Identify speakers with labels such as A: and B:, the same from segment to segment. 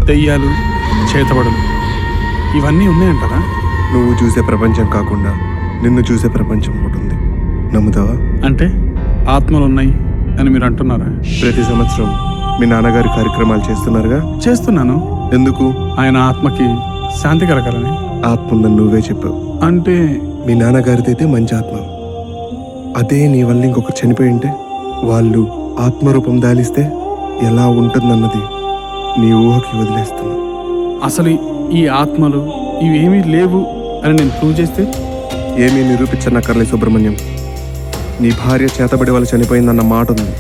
A: దెయ్యాలు, చేతబడులు ఇవన్నీ ఉన్నాయంటారా?
B: నువ్వు చూసే ప్రపంచం కాకుండా నిన్ను చూసే ప్రపంచం ఒకటి ఉంది. నమ్ముతావా?
A: అంటే ఆత్మలు ఉన్నాయి అని మీరు అంటున్నారా?
B: ప్రతి సంవత్సరం మీ నాన్నగారి కార్యక్రమాలు చేస్తున్నారుగా?
A: చేస్తున్నాను.
B: ఎందుకు?
A: ఆయన ఆత్మకి శాంతి కలగాలని.
B: ఆత్మ ఉందని నువ్వే చెప్పావు.
A: అంటే
B: మీ నాన్నగారిదైతే మంచి ఆత్మ. అదే నీ వల్ల ఇంకొకరు చనిపోయి ఉంటే, వాళ్ళు ఆత్మరూపం దాలిస్తే ఎలా ఉంటుందన్నది నీ ఊహకి వదిలేస్తున్నా.
A: అసలు ఈ ఆత్మలు ఇవేమీ లేవు అని నేను ప్రూవ్ చేస్తే?
B: ఏమీ నిరూపించనక్కర్లే సుబ్రహ్మణ్యం. నీ భార్య చేతబడి వల్ల చనిపోయిందన్న మాట ఉంది.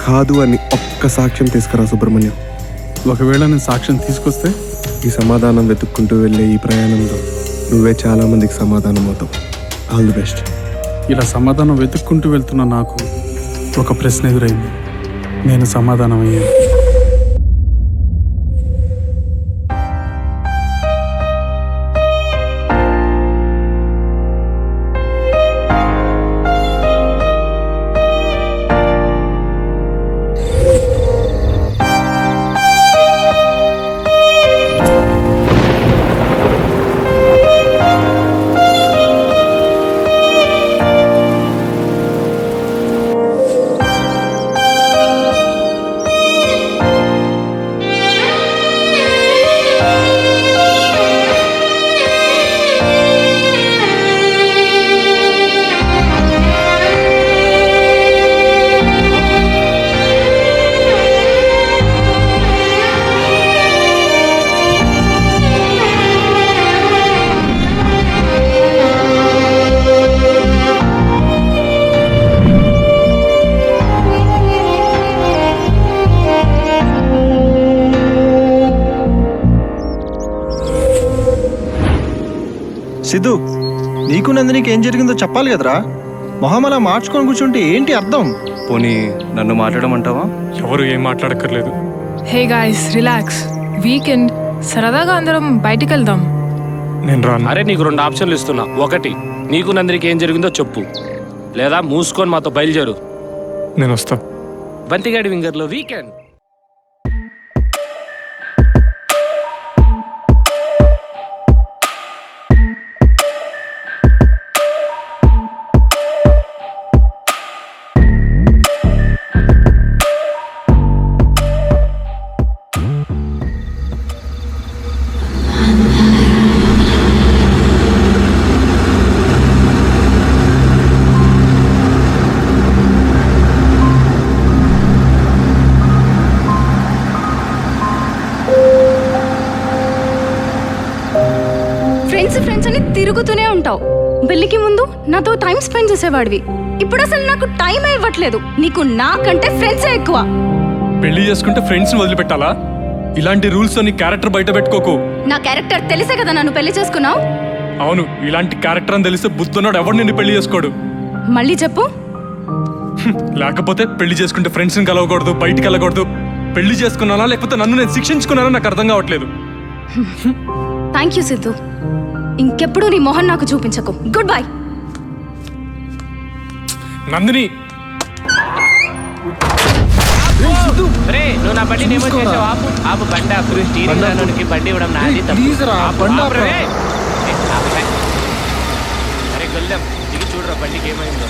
B: కాదు అని ఒక్క సాక్ష్యం తీసుకురా సుబ్రహ్మణ్యం.
A: ఒకవేళ నేను సాక్ష్యం తీసుకొస్తే?
B: ఈ సమాధానం వెతుక్కుంటూ వెళ్ళే ఈ ప్రయాణంలో నువ్వే చాలా మందికి సమాధానం అవుతావు. All the best.
A: ఇలా సమాధానం వెతుక్కుంటూ వెళ్తున్న నాకు ఒక ప్రశ్న ఎదురైంది. నేను సమాధానం అయ్యాను.
C: సిద్ధు, నీకు నందినికి ఏం జరిగిందో చెప్పాలి కదరా. మొహం అలా మార్చుకొని కూర్చుంటే ఏంటి అర్థం?
D: పోనీ నన్ను మాట్లాడమంటావా?
E: ఎవరు ఏం మాట్లాడక్కర్లేదు.
F: Hey guys, relax. వీకెండ్, సరదాగా అందరం బయటికి వెళ్దాం.
E: నేను రాను.
G: అరే నీకు 2 ఆప్షన్లు ఇస్తున్నా. ఒకటి, నీకు నందినికి ఏం జరిగిందో చెప్పు, లేదా మూసుకొని మాతో బయలుదేరు.
E: నేను వస్తా.
G: బంతిగాడి వింగర్లో వీకెండ్.
H: ఫ్రెండ్స్ అని తిరుగుతూనే ఉంటావు. పెళ్లికి ముందు నాతో టైం స్పెండ్ చేసేవాడివి. ఇప్పుడు అసలు నాకు టైం ఇవ్వట్లేదు. నీకు నాకంటే ఫ్రెండ్సే ఎక్కువ.
E: పెళ్లి చేసుకుంటే ఫ్రెండ్స్ ని వదిలిపెట్టాలా? ఇలాంటి రూల్స్ తో నీ క్యారెక్టర్ బయట పెట్టుకోకు.
H: నా క్యారెక్టర్ తెలిసే కదా నన్ను పెళ్లి చేసుకున్నావు.
E: అవును, ఇలాంటి క్యారెక్టర్ అని తెలిస్తే బుద్ధున్నాడు ఎవడు నిన్ను పెళ్లి చేసుకోడు.
H: మళ్ళీ చెప్పు.
E: లేకపోతే పెళ్లి చేసుకుంటే ఫ్రెండ్స్ ని కలవకూడదు, బయటికి వెళ్ళకూడదు. పెళ్లి చేసుకున్నానా లేకపోతే నన్ను నేను శిక్షించుకున్నానా నాకు అర్థం కావట్లేదు.
H: Thank you Siddhu. ఇంకెప్పుడు నీ మొహం నాకు చూపించకు. Good bye.
E: నందిని,
G: నువ్వు నా బండి ఏమో చేసావు. ఆపు ఆపు, బండి ఆపు. స్టీరింగ్ రానోనికి బండి ఇవ్వడం నాది తప్పు. అరే గొల్లెం, దిగి చూడరా బండికి ఏమైందో.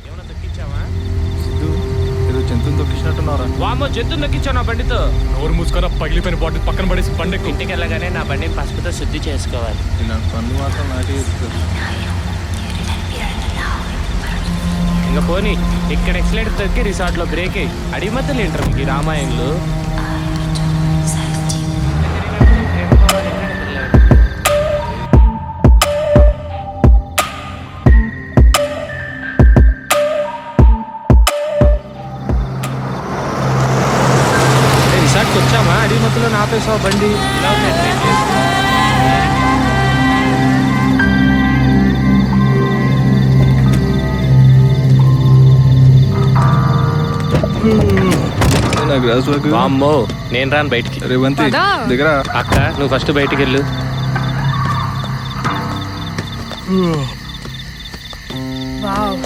G: ఏమన్నా తొక్కించావా?
C: ఏదో జంతువుని తొక్కించినట్టున్నారా?
G: వామో, జంతువు నొక్కించావు నా బండితో.
E: నోరు మూసుకొని పగిలిపోయిన బాటిల్ పక్కన పడేసి బండి ఎక్కు.
G: ఇంటికి వెళ్ళగానే నా బండిని పసుపుతో శుద్ధి చేసుకోవాలి.
C: నాకు పనులు మాత్రం నాకే
G: ఇంకా పోనీ, ఇక్కడ ఎక్సలెంట్ తొక్కి రిసార్ట్ లో బ్రేక్ అయ్యి అడిగి మధ్యలో ఏంటారు మీకు రామాయణంలో. రిసార్ట్కి వచ్చామా, అడిగి మధ్యలో నాపేసావు బండి. ఇలా వామ్మో, నేను రాను బయటికి.
C: రేవంతి దగ్గర
G: అక్క, నువ్వు ఫస్ట్ బయటికి వెళ్ళు.
F: వావ్.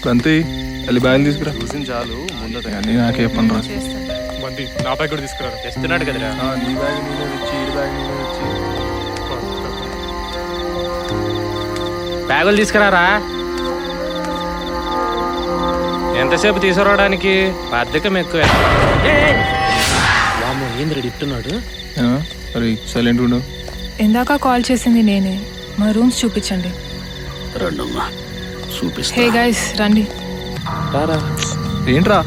C: బంతి, వెళ్ళి బ్యాగ్ తీసుకురా.
D: చూసిన చాలు ముందట
C: అన్నీ నాకే పని రా.
E: బండి నా బ్యాగ్ కూడా తీసుకురా.
G: తెస్తున్నాడు కదరా.
C: నీ బ్యాగ్ నీలో ఇచ్చి ఈ బ్యాగ్ నీలో ఇచ్చి
G: బ్యాగులు తీసుకురారా. ఎంతసేపు తీసుకురావడానికి బద్ధకం ఎక్కువ. వామ్మో, ఏంద్ర ఇట్టున్నాడు.
C: అరే సైలెంట్ ఉండు.
F: ఇందాక కాల్ చేసింది నేనే. మా రూమ్స్ చూపించండి. హే గైస్ రండి.
G: రారా.
C: ఏంట్రా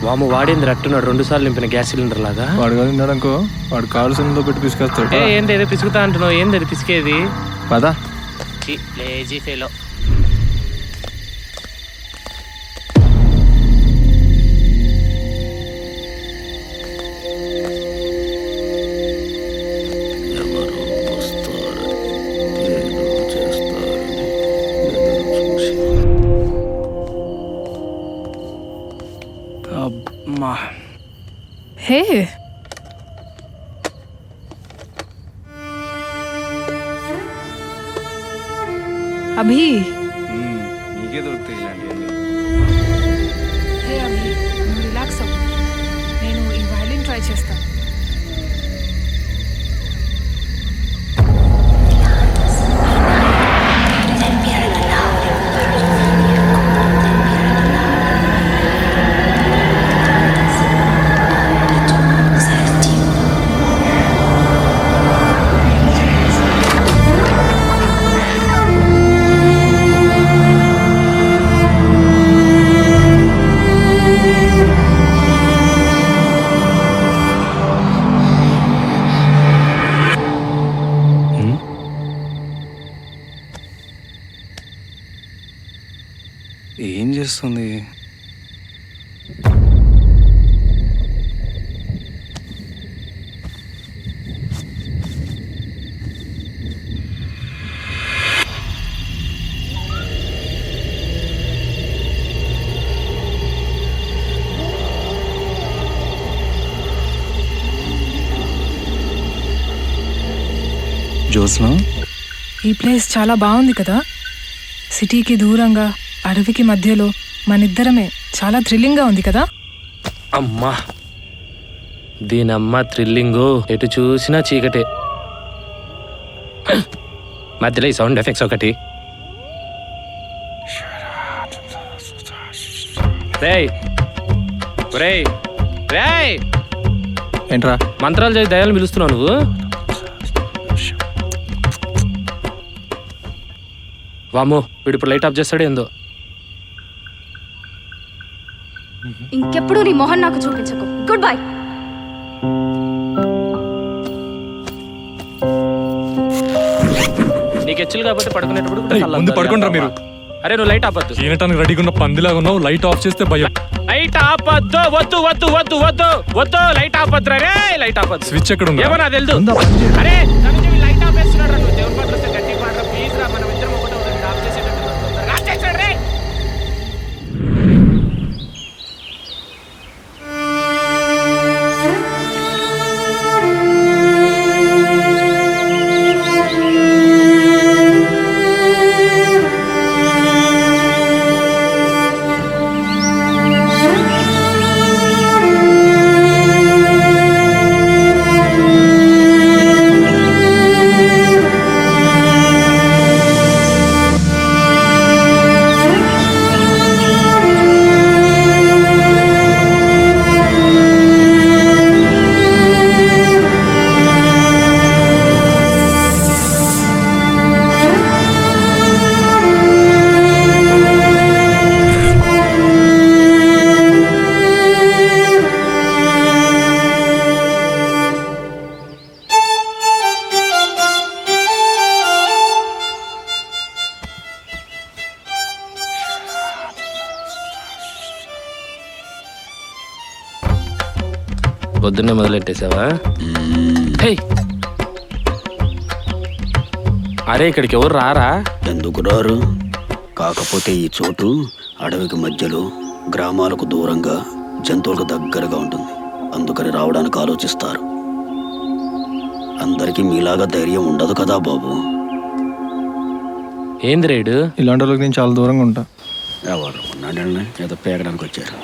G: వాము వాడేంద్ర అట్టున్నాడు, 2 సార్లు నింపిన గ్యాస్ సిలిండర్ లాగా.
C: వాడు కాదు ఉన్నాడు అనుకో, వాడు కాలు సొంతో పెట్టి పిసుకొస్తాడు.
G: ఏంది ఏదో పిసుకుతా అంటున్నావు, ఏంది అది పిసికేది?
C: పదా
G: లేజీ ఫెలో.
F: హే అభి.
D: నీకే దొరుకుతాయి ఇలాంటివన్నీ.
F: హే అభి, నువ్వు రిలాక్స్ అవ్వు. నేను ఈ వైలిన్ ట్రై చేస్తాను.
D: ఏం చేస్తుంది? జ్యోత్స్న,
F: ఈ ప్లేస్ చాలా బాగుంది కదా. సిటీకి దూరంగా అడవికి మధ్యలో మనిద్దరమే. చాలా థ్రిల్లింగ్గా ఉంది కదా.
G: అమ్మా, దీనమ్మ థ్రిల్లింగు. ఎటు చూసినా చీకటే. మధ్యలో ఈ సౌండ్ ఎఫెక్ట్స్ ఒకటి. రేయ్ రేయ్ రేయ్,
C: ఏంట్రా
G: మంత్రాలు చేసి దయాలు పిలుస్తున్నావు నువ్వు? వామ్మో, వీడు ఇప్పుడు లైట్ ఆఫ్ చేస్తాడు ఏందో.
H: ఇంకెప్పుడు నీ మొహన్ నాకు చూపించకు. Good bye.
G: నీకు హెచ్చులు కాబట్టి పడుకునేటప్పుడు కూడా
E: ఏయ్,
G: కళ్ళద్దాలు
E: ముందు పడుకోండిరా మీరు.
G: అరే నువ్వు లైట్ ఆపద్దు.
E: ఈనటానికి రెడీగా ఉన్న పందిలాగా ఉన్నావు. లైట్ ఆఫ్ చేస్తే భయం.
G: లైట్ ఆపద్దు. వద్దు వద్దు వద్దు వద్దు వద్దు. లైట్ ఆపద్దురా రే. లైట్ ఆపద్దు.
E: స్విచ్ ఎక్కడ ఉంది?
G: ఏమో నాకు తెలుసు. అరే తనుజ లైట్ ఆఫ్ చేస్తున్నాడు రా. నువ్వు దేవుని పాటలు వస్తే గట్టి పాడరా ప్లీజ్ రా. మనం ఇద్దరం ఒకటే ఉంటుంది. ఆఫ్ చేసేటట్టు తొందరగా ఆఫ్ చేసాడు రే. పొద్దున్నే మొదలెట్టేసావా? అరే ఇక్కడికి ఎవరు రారా?
I: ఎందుకు రారు? కాకపోతే ఈ చోటు అడవికి మధ్యలో, గ్రామాలకు దూరంగా, జంతువులకు దగ్గరగా ఉంటుంది. అందుకని రావడానికి ఆలోచిస్తారు. అందరికీ మీలాగా ధైర్యం ఉండదు కదా బాబు.
G: ఏంది రేడు?
C: ఇలాంటి వాళ్ళకి నేను చాలా దూరంగా ఉంటా.
I: ఎవరు ఉన్నాడు ఏదో పేగడానికి వచ్చారు.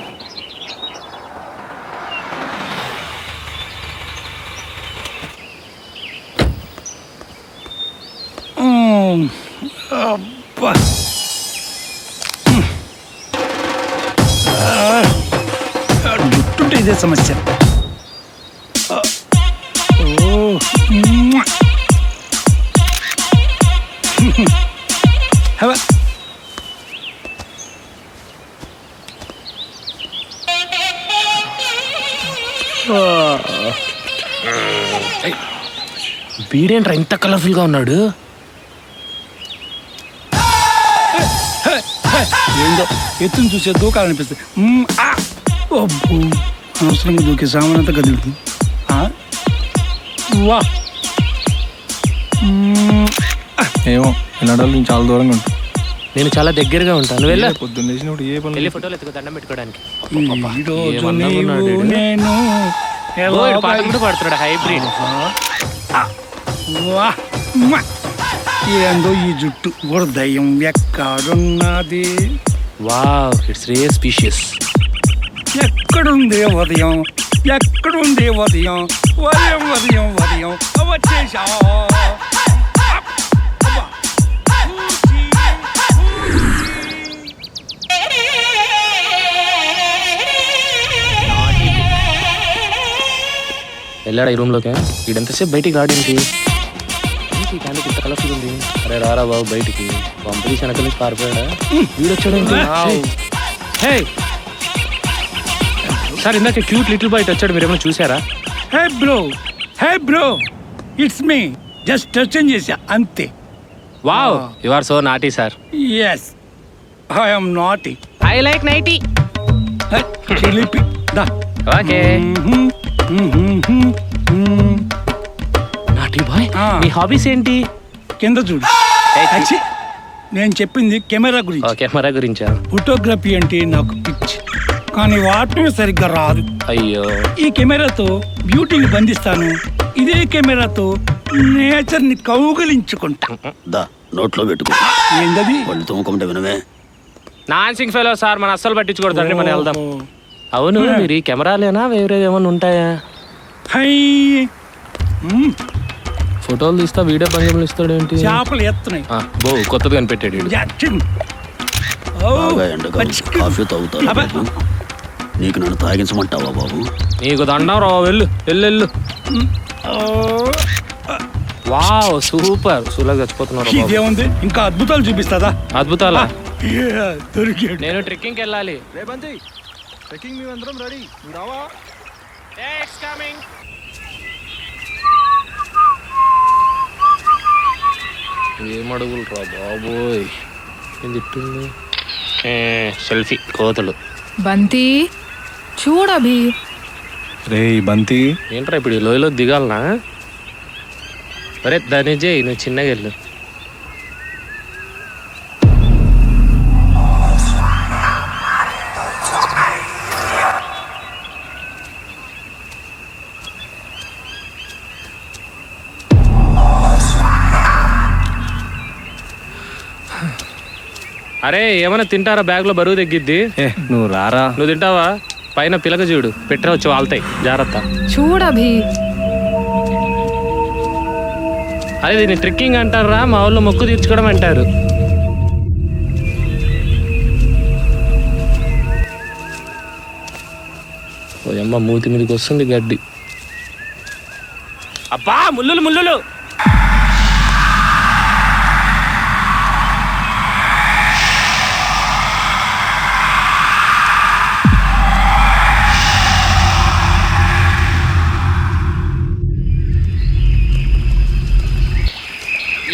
J: జుట్టుంటే ఇదే సమస్య.
G: వీడేంట్రా ఇంత కలర్ఫుల్గా ఉన్నాడు?
J: ఏందో ఎత్తుని చూసే దూకాలనిపిస్తుంది. అవసరంగా దూకే సామాన్ అంతా కదులుతుంది. వా
C: ఏమో ఇలాంటి నేను చాలా దూరంగా ఉంటాను.
G: నేను చాలా దగ్గరగా ఉంటాను. వెళ్ళా
C: పొద్దున్న లేచినప్పుడు ఏ పని
G: వెళ్ళి ఫోటోలు ఎత్తుకో దండం పెట్టుకోవడానికి.
J: ఈ రోజు
G: ఏమన్నాడు
J: నీవు
G: నాడు వీడు?
J: నేను
G: ఓ, వీడు పాట కూడా పాడుతున్నాడు హైబ్రిడ్.
J: వా మ్వా. ఏందో ఈ జుట్టు హృదయం ఎక్కడున్నది,
G: వావ్, ఇట్స్ రేర్ స్పీషియస్.
J: ఎక్కడుంది ఉదయం, ఎక్కడుంది ఉదయం, ఉదయం ఉదయం ఉదయం వచ్చేసా.
G: వెళ్ళాడా ఈ రూమ్లోకి? వీడంతసేపు బయటికి రావడానికి ఈ క్యాండికి ఇంత కలర్ఫుల్ ఉంది. అరే రారా బాబు బయటికి. పంపిణీ వెనక నుంచి పారిపోయాడా? వీడొచ్చాడు సార్. ఇందాక క్యూట్ లిటిల్ బాయ్ వచ్చాడు, మీరు ఏమైనా చూసారా?
J: Hey bro, it's me. Just touch చేసా అంతే.
G: Wow, you are so naughty sir.
J: Yes, I'm naughty.
G: I like nightie.
J: చిలిపి దా.
G: ఓకే నాటీ బాయ్, మీ హాబీస్ ఏంటి?
J: కింద చూడు. అచ్చి, నేను చెప్పింది కెమెరా గురించి.
G: కెమెరా గురించా?
J: ఫోటోగ్రఫీ అంటే నాకు పిచ్చి, కానీ వాడటమే సరిగ్గా రాదు.
G: అయ్యో,
J: ఈ కెమెరాతో బ్యూటీని బంధిస్తాను, ఇదే కెమెరాతో నేచర్ ని కౌగిలించుకుంటా.
I: దా నోట్లో పెట్టుకో.
J: ఏంటది?
I: వాళ్ళు తోముకుంటే వినవే.
G: నాన్సింగ్ ఫెలో సార్, మన అస్సలు పట్టించుకోవద్దండి, మనం వెళ్దాం. అవును, మీరు ఈ కెమెరాలేనా వేరే ఏమైనా ఉంటాయా?
J: హై,
G: ఫోటోలు తీస్తా వీడియో భంగిమలు ఇస్తాడు ఏంటి?
J: చేపలు ఎత్తున్నాయి.
G: బో, కొత్తది కనిపెట్టాడు వీడు.
I: బాగా ఎండగా కాఫీ తాగుతారు. నీకు నన్ను తాగించమంటావా బాబు?
G: నీకు దండం రా, వెళ్ళు వెళ్ళు వెళ్ళు. Wow, super. సూలా చచ్చిపోతున్నారు.
J: ఇదేముంది, ఇంకా అద్భుతాలు చూపిస్తాదా?
G: అద్భుతాలా?
J: దొరికాడు.
G: నేను ట్రెక్కింగ్కి వెళ్ళాలి.
C: రేబంతి ట్రెక్కింగ్ మేమందరం రెడీ, నువ్వు రావా?
G: ఏం అడుగులు రా బాబోయ్, ఏం తిట్టుంది? సెల్ఫీ కోతలు.
F: బంతి చూడభి.
C: రే బంతి,
G: ఏంట్రా ఇప్పుడు ఈ లోయలో దిగాలనా? అరే దాని చేయి, నువ్వు చిన్నగా వెళ్ళు. అరే ఏమైనా తింటారా? బ్యాగ్లో బరువు తగ్గిద్ది.
D: నువ్వు రారా.
G: నువ్వు తింటావా? పైన పిలక చూడు, పెట్టే వచ్చి వాళ్తాయి, జాగ్రత్త.
F: చూడభి.
G: అదే దీన్ని ట్రెక్కింగ్ అంటారా, మా ఊళ్ళో మొక్కు తీర్చుకోవడం అంటారు. ఓ అమ్మ, మూతి మీదకి వస్తుంది గడ్డి. అబ్బా, ముల్లులు ముల్లులు.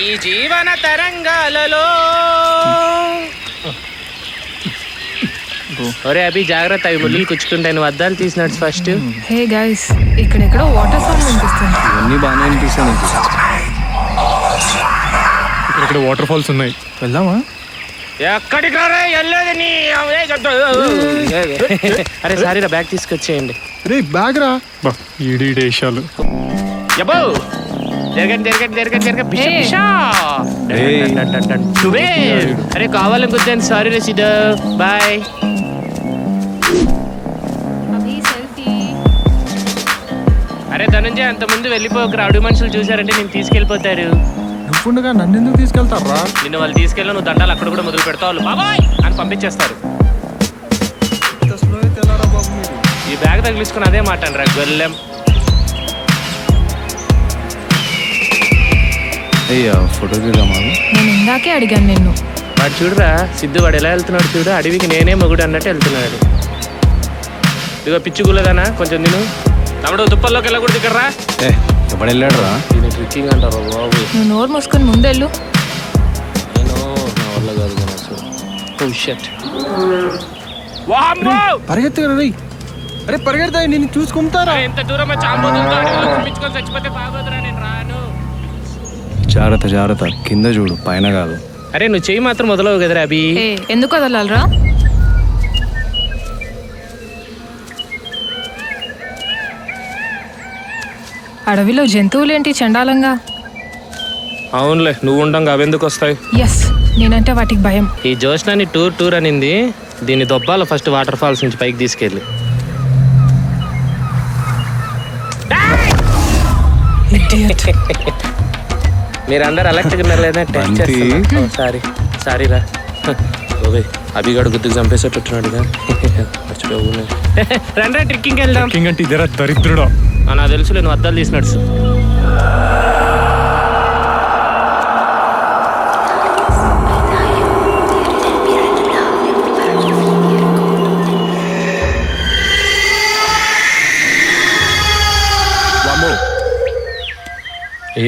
G: ఈ జీవన తరంగాలలో ఒరే అభి, జాగ్రత్త, అవి ముళ్ళు కుచ్చుకుంటాయి. నువ్వు అద్దాలు తీసినట్టు ఫస్ట్.
F: హే గైస్, ఇక్కడెక్కడో వాటర్ సౌండ్ వినిపిస్తుంది.
D: ఇవన్నీ బాగానే అనిపిస్తాయి నీకు.
E: ఇక్కడ వాటర్ ఫాల్స్ ఉన్నాయి, వెళ్దామా?
G: ఎక్కడికి రా వెళ్ళేది నీ. అరే సారీ రా, బ్యాగ్ తీసుకొచ్చేయండి.
A: రే బ్యాగ్ రా.
E: ఈడీ దేశాలు.
G: అబ్బో, అరే కావాలని కుద్దాను సారీ రసీద బాయ్. అరే ధనంజయ్ అంత ముందు వెళ్ళిపోక రౌడీ మనుషులు చూసారంటే నేను తీసుకెళ్ళిపోతారు.
C: నువ్వుండగా నన్ను ఎందుకు తీసుకెళ్తారా?
G: నిన్ను వాళ్ళు తీసుకెళ్ళి నువ్వు దండాలు అక్కడ కూడా మొదలు పెడతావు, వాళ్ళు బాబాయ్ అని పంపించేస్తారు. ఈ బ్యాగ్ తగిలించుకుని అదే మాట రా గొల్లెం.
D: అయ్యా ఫోటో దిగామా?
F: నేను ఇందాకే అడిగాను నిన్ను.
G: వాడు చూడురా సిద్ధు, వాడు ఎలా వెళ్తున్నాడు చూడు, అడవికి నేనే మొగుడు అన్నట్టు వెళ్తున్నాడు. ఇదిగో పిచ్చుగులదానా కొంచెం తిను. తమ్ముడు తుప్పల్లోకి వెళ్ళకూడదు ఇక్కడ రా.
D: ఎప్పుడు వెళ్ళాడు రా?
G: దీన్ని ట్రిక్కింగ్ అంటారు బాబు.
F: నువ్వు నోరు మూసుకొని ముందెళ్ళు.
G: నేను నా వల్ల కాదు అసలు. ఓ షట్. వామ్మో!
C: పరిగెత్తుగా రేయ్. అరే పరిగెడతా, నేను చూసుకుంటారా?
G: అరే, ఎంత దూరం వచ్చి ఆంబోతుందో అడవిలో పంపించుకొని చచ్చిపోతే బాగోదురా, నేను రాను.
D: జాగ్రత్త జాగ్రత్త, కింద చూడు పైన కాదు.
G: అరే నువ్వు చెయ్యి మాత్రం మొదలవు కదరా అభి.
F: ఎందుకు వదలాలరా? అడవిలో జంతువులేంటి చండాలంగా?
G: అవునులే, నువ్వు ఉండంగా అవెందుకు వస్తాయి.
F: ఎస్, నేనంటే వాటికి భయం.
G: ఈ జోష్నాని టూర్ అనింది, దీన్ని దొబ్బాల ఫస్ట్ వాటర్ ఫాల్స్ నుంచి పైకి తీసుకెళ్ళి. మీరందరూ అలర్ట్గా ఉన్నారు లేదా? టెస్ట్ చేస్తున్నా. సారీ సారీ రా. ఓవే అభిగాడు గుర్తుకు చంపేసేటట్టున్నాడుగా. రండి ట్రిక్కింగ్ వెళ్దాం.
E: కింగ్ అంటే ఇద్దరా దరిద్రుడు.
G: నాకు తెలుసు, నేను అద్దాలు తీసినట్టు.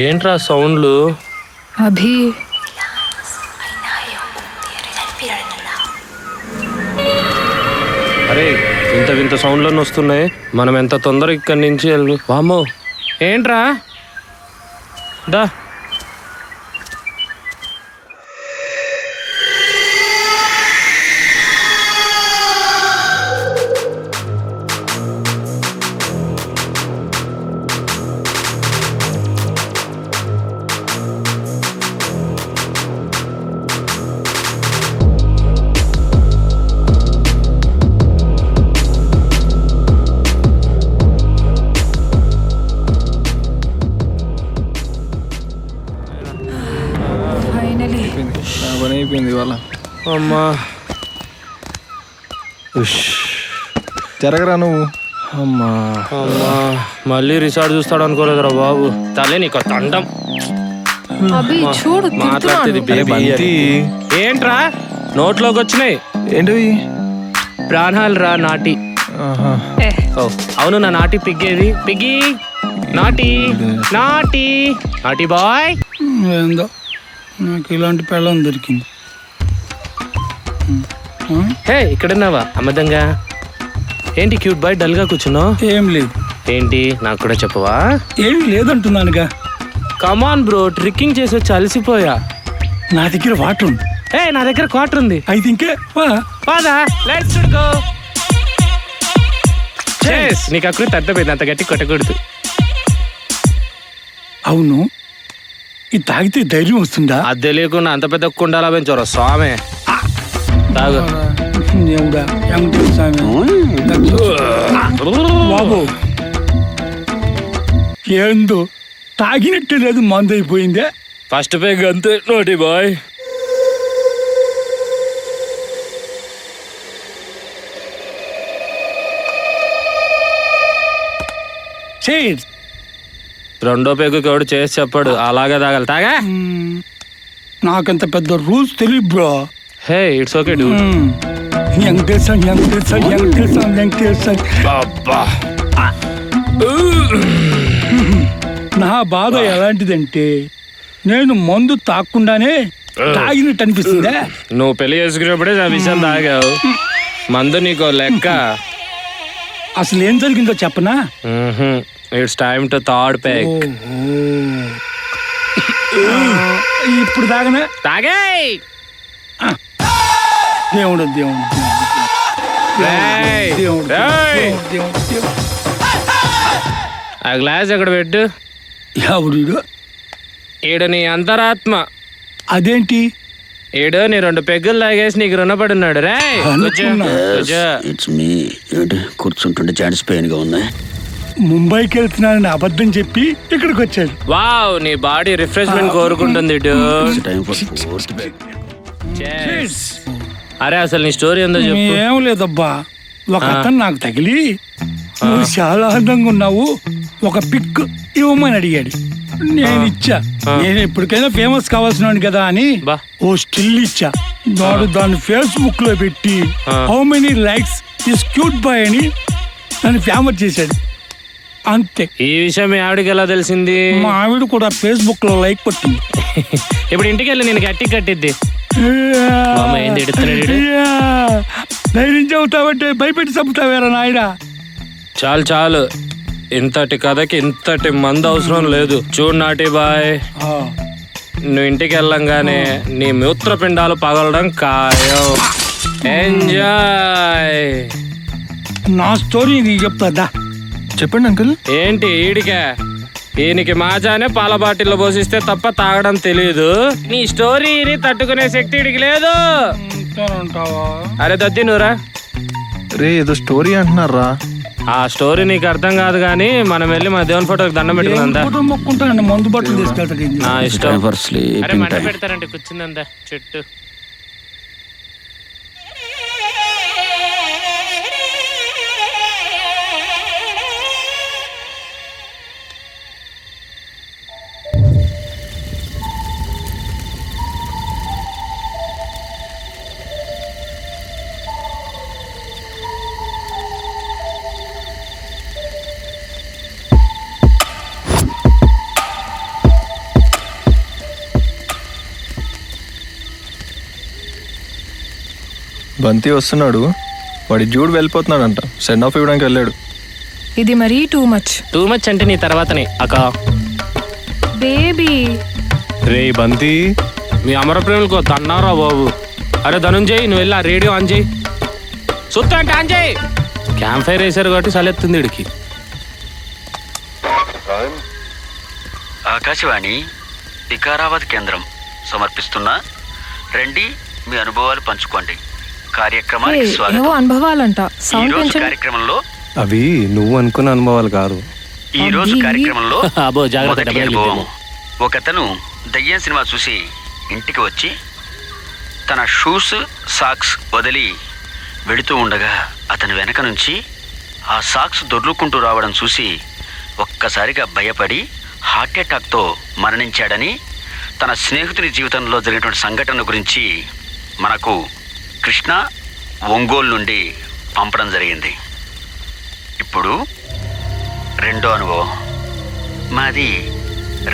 G: ఏంట్రా సౌండ్లు?
F: అభి
G: అరే ఇంత వింత సౌండ్లన్నీ వస్తున్నాయి, మనం ఎంత తొందరగా ఇక్కడి నుంచి వెళ్ళు. వామ్మో ఏంట్రా? దా
C: పని అయిపోయింది ఇవాళ.
G: అమ్మా
C: జరగరా నువ్వు.
G: అమ్మా అమ్మా మళ్ళీ రిసార్ట్ చూస్తాడు అనుకోలేదురా బాబు. తలే నీకు తండం.
F: అభి చూడు,
G: మాట్లాడుతుంది బేబీ. ఏంట్రా నోట్లోకి వచ్చినాయి?
C: ఏంటివి?
G: ప్రాణాలు రా నాటి. ఓ అవును, నా నాటి పిగ్గేది. పిగ్గి నాటి నాటి నాటి బాయ్.
J: ఏందో నాకు ఇలాంటి పెళ్ళం దొరికింది.
G: హే ఇక్కడున్నావా అమ్మదంగా? ఏంటి క్యూట్ బాయ్ డల్ గా కూర్చున్నావు?
J: ఏం లేదు.
G: ఏంటి నాకు కూడా చెప్పవా?
J: ఏమీ లేదంటున్నానుగా.
G: కమాన్ బ్రో, ట్రిక్కింగ్ చేసి వచ్చి అలసిపోయా.
J: నా దగ్గర వాటర్ ఉంది.
G: నా దగ్గర క్వార్టర్ ఉంది.
J: అయితే ఇంకే
G: పదా లెట్స్ గో. నీకు అక్కడ తట్టపోయింది, అంత గట్టి కొట్టకూడదు.
J: అవును, ఇది తాగితే ధైర్యం వస్తుందా?
G: అది తెలియకుండా అంత పెద్ద కుండాలా పెంచారు స్వామి. తాగు.
J: దేవుడా, వెంకటేశ్వర స్వామి. బాబు ఏందో తాగినట్టే లేదు, మందు అయిపోయిందే.
G: ఫస్ట్ పేగ్ అంతే నోటి బాయ్. రెండో పేగుకి ఎవడు చేసి చెప్పాడు, అలాగే తాగాలి. తాగా.
J: నాకంత పెద్ద రూల్స్ తెలియదు bro.
G: Hey it's okay do.
J: నా బాధ ఎలాంటిదంటే నేను మందు తాగకుండానే తాగినట్టు అనిపిస్తుందా?
G: నువ్వు పెళ్లి చేసుకునేప్పుడే నా విషయం తాగావు. మందు నీకో లెక్క.
J: అసలు ఏం జరిగిందో చెప్పనా?
G: It's time to third peg.
J: ఇప్పుడు తాగనా?
G: తాగే.
J: దేవుడు దేవుడు దేవుడు
G: ఆ గ్లాస్ ఎక్కడ పెట్టు.
J: ఎవడు?
G: ఈడు నీ అంతరాత్మ.
J: అదేంటి?
G: ఈడు నీ 2 పెగ్గులు తాగేసి నీకు రుణపడున్నాడు రే.
I: It's me. ఏంటి కూర్చుంటుంటే జాయింట్స్ పెయిన్ గా ఉంది.
J: ముంబైకి వెళ్తున్నానని అబద్ధం చెప్పి ఇక్కడికి వచ్చాడు.
G: వావ్, నీ బాడీ రిఫ్రెష్మెంట్ కోరుకుంటుంది ఇటు.
I: Time for fourth bag.
G: అరే అసలు నీ స్టోరీ ఏందో చెప్పు.
J: ఏం లేదబ్బా, ఒక అతను నాకు తగిలి నువ్వు చాలా అందంగా ఉన్నావు, ఒక పిక్ ఇవ్వమని అడిగాడు. నేను ఇచ్చా. నేను ఎప్పటికైనా ఫేమస్ కావాల్సిన కదా అని
G: బా.
J: ఓ స్టిల్ ఇచ్చా. వాడు దాన్ని ఫేస్బుక్ లో పెట్టి how many likes this cute boy అని నన్ను ఫేమస్ చేశాడు. అంతే.
G: ఈ విషయం మీ ఆవిడకి ఎలా తెలిసింది?
J: మా ఆవిడ కూడా ఫేస్బుక్ లో లైక్ కొట్టింది.
G: ఇప్పుడు ఇంటికి వెళ్ళి నేను గట్టి కట్టిద్ది. మామ ఏంది ఎడుతున్నాడు ఈడు?
J: ధైర్యం చెబుతావంటే భయపెట్టి చంపుతావేరా నాయనా.
G: చాలు చాలు, ఇంతటి కథకి ఇంతటి మంది అవసరం లేదు. చూడు నాటి బాయ్, నువ్వు ఇంటికి వెళ్ళంగానే నీ మూత్రపిండాలు పగలడం ఖాయం. ఎంజాయ్.
J: నా స్టోరీ నీకు చెప్తా.
C: చెప్పండి అంకుల్.
G: ఏంటి ఈడికే? ఈయనకి మాజానే పాల బాటిల్లో పోసిస్తే తప్ప తాగడం తెలీదు. నీ స్టోరీని తట్టుకునే శక్తి ఈడికి లేదు. అరే దద్ది నువ్వురా.
C: రే ఏదో స్టోరీ అంటున్నారా?
G: ఆ స్టోరీ నీకు అర్థం కాదు కానీ మనం వెళ్ళి మన దేవుని ఫోటోకి దండం పెట్టుకుందా.
J: మొక్కుంటానండి, మందు బట్టలు తీసుకెళ్తాడు.
G: నా ఇష్టం.
I: టైం ఫర్
G: అరే
I: స్లీపింగ్
G: మంట
I: టైం.
G: పెడతారంటే కూర్చుందందా చెట్టు.
C: బంతి వస్తున్నాడు, వాడి జూడు వెళ్ళిపోతున్నాడంట. సెండ్ ఆఫ్ ఇవ్వడానికి వెళ్ళాడు.
F: ఇది మరీ టూ మచ్.
G: టూ మచ్ అంటే నీ తర్వాతనే అక్క.
F: బేబీ
D: రే బంతి,
G: మీ అమర ప్రేమిలకు తన్నారా బాబు. అరే ధనుంజయ్, నువ్వు వెళ్ళి ఆ రేడియో ఆన్ చేయి. సుత్త అంటే ఆన్ చేయి. క్యాంప్ ఫైర్ వేసారు కాబట్టి సలెత్తుంది ఇడికి.
I: ఆకాశవాణి వికారాబాద్ కేంద్రం సమర్పిస్తున్న రండి మీ అనుభవాలు పంచుకోండి కార్యక్రమానికి
F: ఏవో
I: స్వాగతం.
F: అనుభవాలంట.
I: ఈ
F: సౌండ్
I: రోజు
F: పెంచండి.
I: కార్యక్రమంలో
D: అవి నువ్వు అనుకున్న అనుభవాలు కాదు.
I: ఈ రోజు
F: అబ్బీ.
I: కార్యక్రమంలో
G: అబ్బో, జాగ్రత్త,
I: మొదటి
G: డబ్బులు
I: అనుభవం.
G: తగిలిద్దేమో.
I: ఒకతను దయ్యం సినిమా చూసి ఇంటికి వచ్చి తన షూస్ సాక్స్ వదిలి వెళుతూ ఉండగా అతని వెనక నుంచి ఆ సాక్స్ దొర్లుకుంటూ రావడం చూసి ఒక్కసారిగా భయపడి హార్ట్ అటాక్తో మరణించాడని తన స్నేహితుని జీవితంలో జరిగినటువంటి సంఘటన గురించి మనకు కృష్ణ ఒంగోలు నుండి పంపడం జరిగింది. ఇప్పుడు రెండో అనుభవం. మాది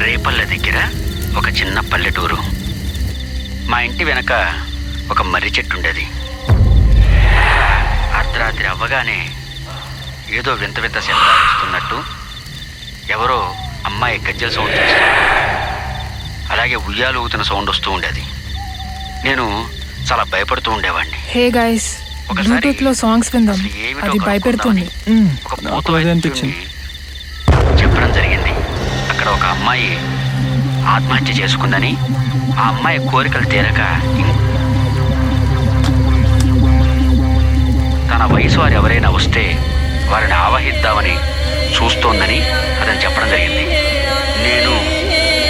I: రేపల్ల దగ్గర ఒక చిన్న పల్లెటూరు. మా ఇంటి వెనక ఒక మర్రి చెట్టు ఉండేది. అర్ధరాత్రి అవ్వగానే ఏదో వింత వింత శబ్దాలు వస్తున్నట్టు ఎవరో అమ్మాయి గజ్జల సౌండ్ చేస్తున్నారు. అలాగే ఉయ్యాలు ఊతున్న సౌండ్ వస్తూ ఉండేది. నేను చాలా భయపడుతూ ఉండేవాడిని.
F: హే గైస్, బ్లూటూత్ లో సాంగ్స్ విందాం.
I: అసలు ఏమిటో
F: అది భయపెడుతుంది.
I: ఒక పూత వైద్యుడిని చెప్పడం జరిగింది. అక్కడ ఒక అమ్మాయి ఆత్మహత్య చేసుకుందని, ఆ అమ్మాయి కోరికలు తీరక తన వయసు వారు ఎవరైనా వస్తే వారిని ఆవహిద్దామని చూస్తోందని అతను చెప్పడం జరిగింది. నేను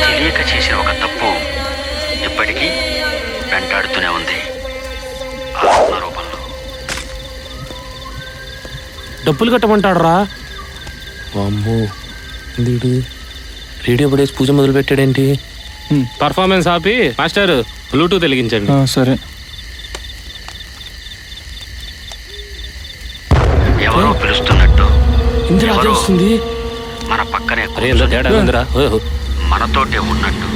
I: తెలియక చేసిన ఒక తప్పు ఇప్పటికీ వెంటాడుతూనే ఉంది ఆత్మ రూపంలో.
G: డబ్బులు కట్టమంటాడు రా. అమ్మో, వీడు రేడియో పడేసి పూజ మొదలు పెట్టాడేంటి? పర్ఫార్మెన్స్ ఆపి మాస్టర్ బ్లూటూత్ వెలిగించండి.
C: సరే.
I: ఎవరో పిలుస్తున్నట్టు
G: ఇందులో అదే
I: ఎవరో
G: వస్తుంది.
I: మన పక్కనే
G: అరే ఎంత తేడా ఉందిరా. ఓహో.
I: మనతోటే ఉన్నట్టు.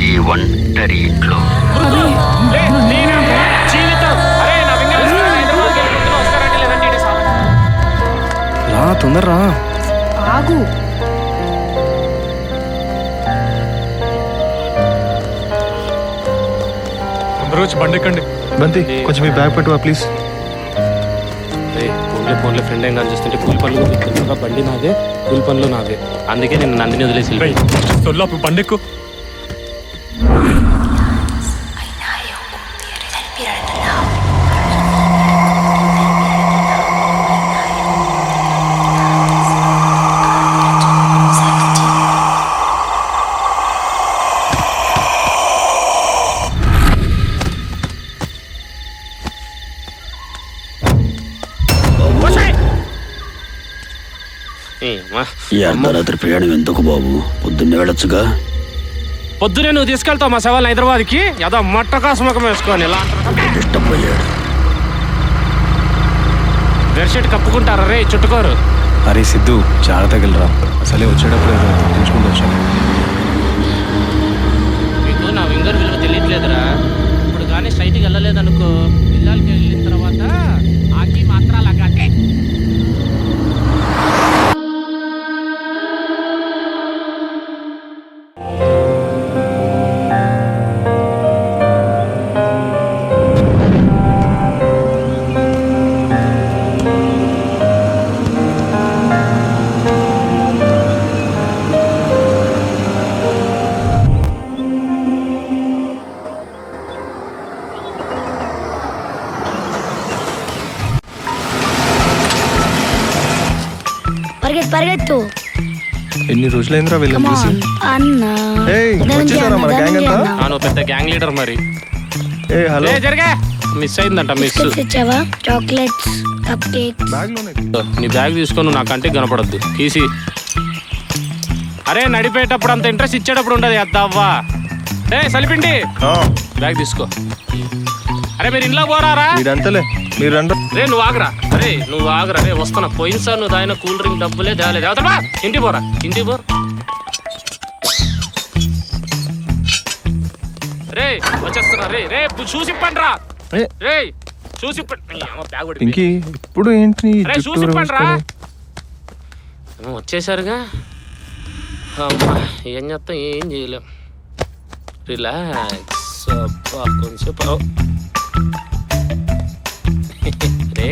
I: ఈ ఒంటరి ఇంట్లో
D: రా తొందర రా.
F: ఆగు.
E: అందరూ వచ్చి బండి ఎక్కండి.
C: బంతి కొంచెం మీ బ్యాగ్ పెట్టువా ప్లీజ్.
G: పోలీసులు ఫోన్లో ఫ్రెండ్ ఏం కానీ చూస్తుంటే కూలి పనులు గుర్తుండగా బండి నాదే, కూలి పనులు నావే. అందుకే నేను నందిని వదిలేసి వెళ్ళిపోయి.
E: సొల్లాపు బండెక్కు.
G: ఈ
I: అర్ధరాత్రి ప్రయాణం ఎందుకు బాబు? పొద్దున్నే వెళ్ళొచ్చుగా.
G: పొద్దునే నువ్వు తీసుకెళ్తావు మా సవాల్ హైదరాబాద్కి, ఏదో మట్టకాసు ముఖం వేసుకొని ఇలా
I: డిస్టర్బ్ అయ్యాడు.
G: బెడ్షీట్ కప్పుకుంటారా రే, చుట్టుకోరు.
D: అరే సిద్ధు జాగ్రత్తగా వెళ్ళరా, అసలే వచ్చేటప్పుడు ఏదో తప్పించుకుంటూ వచ్చాను.
G: మీకు నా వింగర్ విలువ తెలియట్లేదురా. ఇప్పుడు కానీ స్ట్రైట్కి వెళ్ళలేదనుకో, పిల్లలకి వెళ్ళిన తర్వాత ఆకి మాత్రాలు అగ్గాటే.
H: పరిగెత్తు
C: ఎన్ని రోజులైందిరా వీళ్ళని చూసి?
H: అన్న.
C: ఏయ్, వచ్చేసారా మన గ్యాంగ్ అంతా?
G: నువ్వు పెద్ద గ్యాంగ్ లీడర్ మరి.
C: ఏ హలో,
G: జరిగా మిస్ అయిందంట. మిస్
H: ఇచ్చావా? Chocolates, cup cakes.
C: బ్యాగ్ లోనే.
G: నీ బ్యాగ్ తీసుకొని నువ్వు నా కంటికి కనపడద్దు తీసి. అరే నడిపేటప్పుడు అంత ఇంట్రెస్ట్ ఇచ్చేటప్పుడు ఉండదు అద్దవ్వా. ఏ సలిపిండి బ్యాగ్ తీసుకో. అరే మీరు ఇంట్లో పోరారా?
C: మీరంతలే, మీరు రండి.
G: రే నువ్వు ఆగరా, అరే నువ్వు ఆగరా. రే వస్తున్నా. పోయినసారి నువ్వు దాని కూల్ డ్రింక్ డబ్బులే తేలేదు. అవుతావా? ఇంటికి పోరా, ఇంటికి పోరా. రే వచ్చేస్తున్నా. రే రే చూసిప్పండి రా.
C: ఏ,
G: రే చూసిప్పండి. బ్యాగ్ పడిపోయింది.
C: ఇంకి ఇప్పుడు ఏంటి నీ
G: రే
C: జుట్టు
G: చూసిప్పండి రా.
C: వేసుకొని?
G: వచ్చేసారుగా. అమ్మా ఏం చేస్తాం, ఏం చేయలేం. రిలాక్స్. అబ్బా కొంచెం రే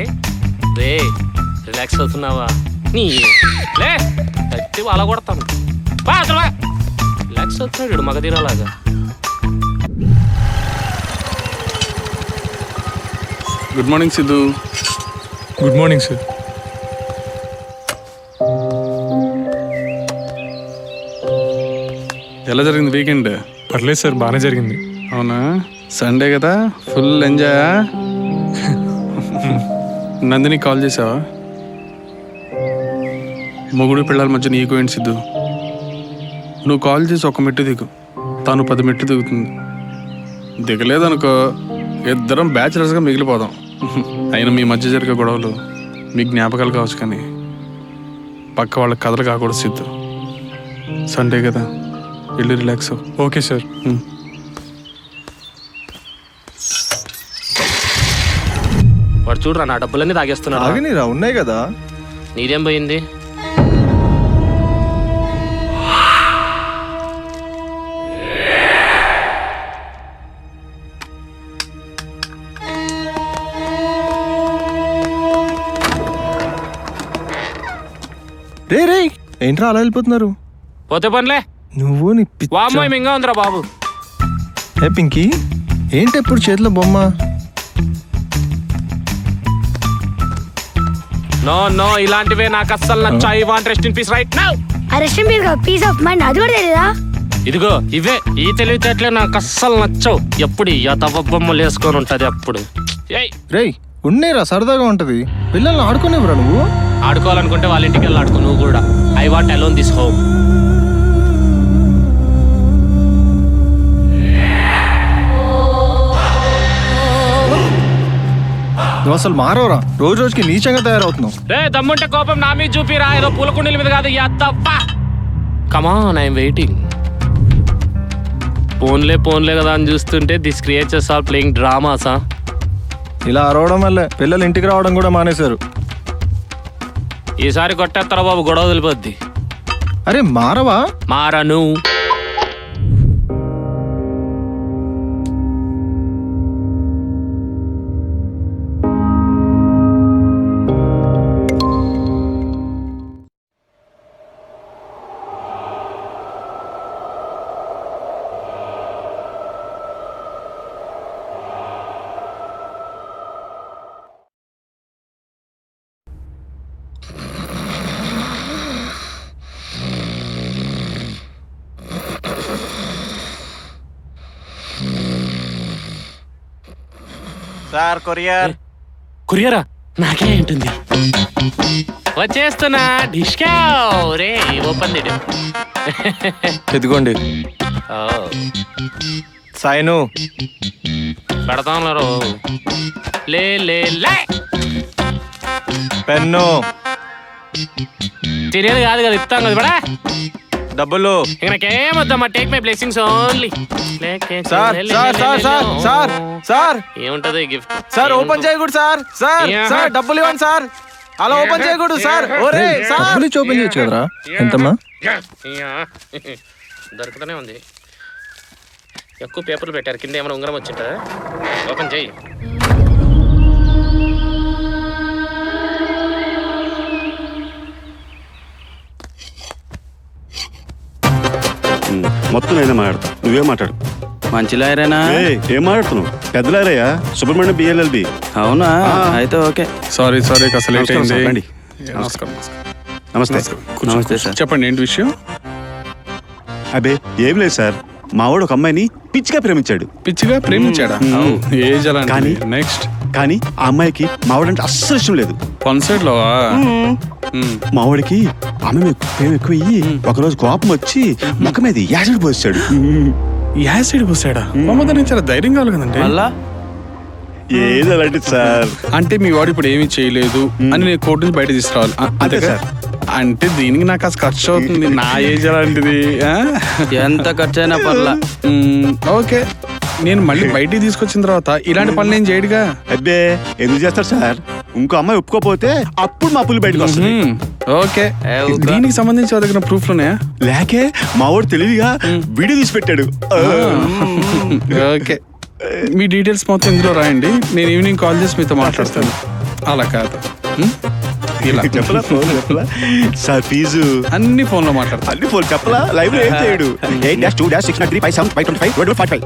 G: రే రిలాక్స్ అవుతున్నావా? నీ లే కట్టి అలా కొడతాను. రిలాక్స్ అవుతున్నాడు మగధీరలాగా.
A: Good morning Siddhu.
E: Good morning sir.
A: ఎలా జరిగింది వీకెండ్?
E: పర్లేదు సార్, బాగానే జరిగింది.
A: అవునా? సండే కదా, ఫుల్ ఎంజాయ్. నందిని కాల్ చేసావా? మొగుడు పిల్లల మధ్య నీకు ఏంటి సిద్ధు? నువ్వు కాల్ చేసి ఒక మెట్టు దిగు, తను 10 మెట్లు దిగుతుంది. దిగలేదనుకో ఇద్దరం బ్యాచిలర్స్గా మిగిలిపోదాం. అయినా మీ మధ్య జరిగే గొడవలు మీ జ్ఞాపకాలు కావచ్చు, కానీ పక్క వాళ్ళ కథలు కాకూడదు సిద్ధు. సండే కదా, వెళ్ళి రిలాక్స్ అవ్వు.
E: Okay sir.
G: వాడు చూడరా నా డబ్బులన్నీ తాగేస్తున్నాడు.
C: ఆగనిరా, ఉన్నాయి కదా.
G: నీదేం పోయింది?
C: రే రే ఏంట్రా అలా వెళ్ళిపోతున్నారు?
G: పోతే పనిలే.
C: నువ్వు నీ పిచ్చ.
G: వామ్మో మింగా ఉందిరా బాబు.
C: ఏ పింకీ, ఏంటి ఎప్పుడు చేతిలో బొమ్మ?
G: నో నో ఇలాంటివే నాకు అస్సలు నచ్చా. I want rest in peace right now.
H: Rest in peace peace of mind, అది కూడా తెలియదా?
G: ఇదిగో ఇవే ఈ తెలివితేటలే నాకు అస్సలు నచ్చవు. ఎప్పుడు యతవ బొమ్మలు వేసుకొని ఉంటది అప్పుడు. ఏయ్
C: రేయ్ ఉన్నేరా, సరదాగా ఉంటది. పిల్లల్ని ఆడుకునేవరా నువ్వు?
G: ఆడుకోవాలనుకుంటే వాళ్ళ ఇంటికి వెళ్ళి ఆడుకో నువ్వు కూడా. I want alone this home.
C: నువ్వు అసలు మారవరా, రోజు రోజుకి నీచంగా తయారవుతున్నావు.
G: రే దమ్ముంటే కోపం నా మీద చూపిరా, ఏదో పూలకుండీల మీద కాదు. యతవ్వా కమాన్, ఐఎమ్ వెయిటింగ్. పోన్లే కదా అని చూస్తుంటే దిస్ క్రియేచర్స్ ఆర్ ప్లేయింగ్ డ్రామాసా.
C: ఇలా అరవడం వల్లే పిల్లలు ఇంటికి రావడం కూడా మానేశారు.
G: ఈసారి కొట్టేస్తారా బాబు, గొడవ వదిలిపోద్ది.
C: అరే మారవా?
G: మారను.
C: Sir courier.
G: కొరియరా నాకే ఉంటుంది. వచ్చేస్తున్నా డిస్కా రే ఓపెన్ దిడు.
C: ఎదిగోండి సైను.
G: పెడతాం లే లే లే.
C: పెన్ను.
G: తినేది కాదు కదా, ఇస్తాం కదా బడా.
C: డబ్బులు.
G: ఇక నాకేమొద్దమ్మా, take my blessings only.
C: Sir sir sir sir sir sir
G: ఏముంటది గిఫ్ట్
C: సార్ ఓపెన్ చేయకూడదు సార్. సార్ సార్ డబ్బులు ఇవ్వండి సార్. అలా ఓపెన్ చేయకూడదు సార్. ఓరే సార్ ఓపెన్ చేయొచ్చు కదరా. ఎంతమ్మా?
G: దొరుకుతూనే ఉంది. ఎక్కువ పేపర్లు పెట్టారు, కింద ఏమైనా ఉంగరం వచ్చింటా. ఓపెన్ చేయి.
K: మొత్తం నేనే మాట్లాడతా, నువ్వే మాట్లాడు.
I: మంచి లాయరేనా?
K: ఏం మాట్లాడుతున్నావు? పెద్ద లాయరయ్యా, సుబ్రహ్మణ్యం బిఎల్ఎల్బి.
I: అవునా? అయితే ఓకే.
A: సారీ అసలు లేట్
K: నమస్కారం సార్,
A: అయింది.
K: రండి.
A: నమస్కారం.
K: నమస్తే.
I: నమస్తే సార్.
A: చెప్పండి ఏంటి విషయం?
K: అబే ఏం లేదు సార్, మావాడు ఒక అమ్మాయిని పిచ్చిగా ప్రేమించాడు.
A: పిచ్చిగా ప్రేమించాడా? ఏజ్ అలా
K: కానీ
A: నెక్స్ట్
K: కానీ ఆ అమ్మాయికి మావాడంటే అస్సలు ఇష్టం లేదు.
A: వన్ సైడ్ లో
K: మావాడికి ఆమె మీద ప్రేమ ఎక్కువయ్యి ఒకరోజు కోపం వచ్చి ముఖం మీద యాసిడ్ పోసాడు.
A: యాసిడ్ పోసాడా? మమ్మల్ని చాలా ధైర్యం కావాలి కదండి.
I: మళ్ళా
K: ఏది అలాంటిది సార్.
A: అంటే మీ వాడు ఇప్పుడు ఏమీ చేయలేదు అని నేను కోర్టు నుంచి బయట తీసుకురావాలి
K: అంతే సార్.
A: అంటే దీనికి నాకు అసలు ఖర్చు అవుతుంది. నా ఏజ్ అలాంటిది.
I: ఎంత ఖర్చు అయినా పర్లా.
A: ఓకే, నేను మళ్ళీ బయటికి తీసుకొచ్చిన తర్వాత ఇలాంటి పనులు ఏం చేయడుగా.
K: అబ్బే ఎందుకు చేస్తారు సార్? ఇంకో అమ్మాయి ఒప్పుకోపోతే అప్పుడు మా పుల్లు బయటకు వస్తుంది.
A: ఓకే, దీనికి సంబంధించి దగ్గర ప్రూఫ్లు ఉన్నాయా?
K: లేకే మావాడు తెలివిగా వీడియో తీసి పెట్టాడు.
A: ఓకే, మీ డీటెయిల్స్ మొత్తం ఇందులో రాయండి, నేను ఈవినింగ్ కాల్ చేసి మీతో మాట్లాడతాను. అలా కాదు, ఇలా
K: చెప్పలా చెప్పలా సార్, ఫీజు
A: అన్ని ఫోన్లో మాట్లాడతాను.
K: అన్ని ఫోన్ చెప్పలా, లైవ్ లో ఏం చేయడు. 8-2-693-57-525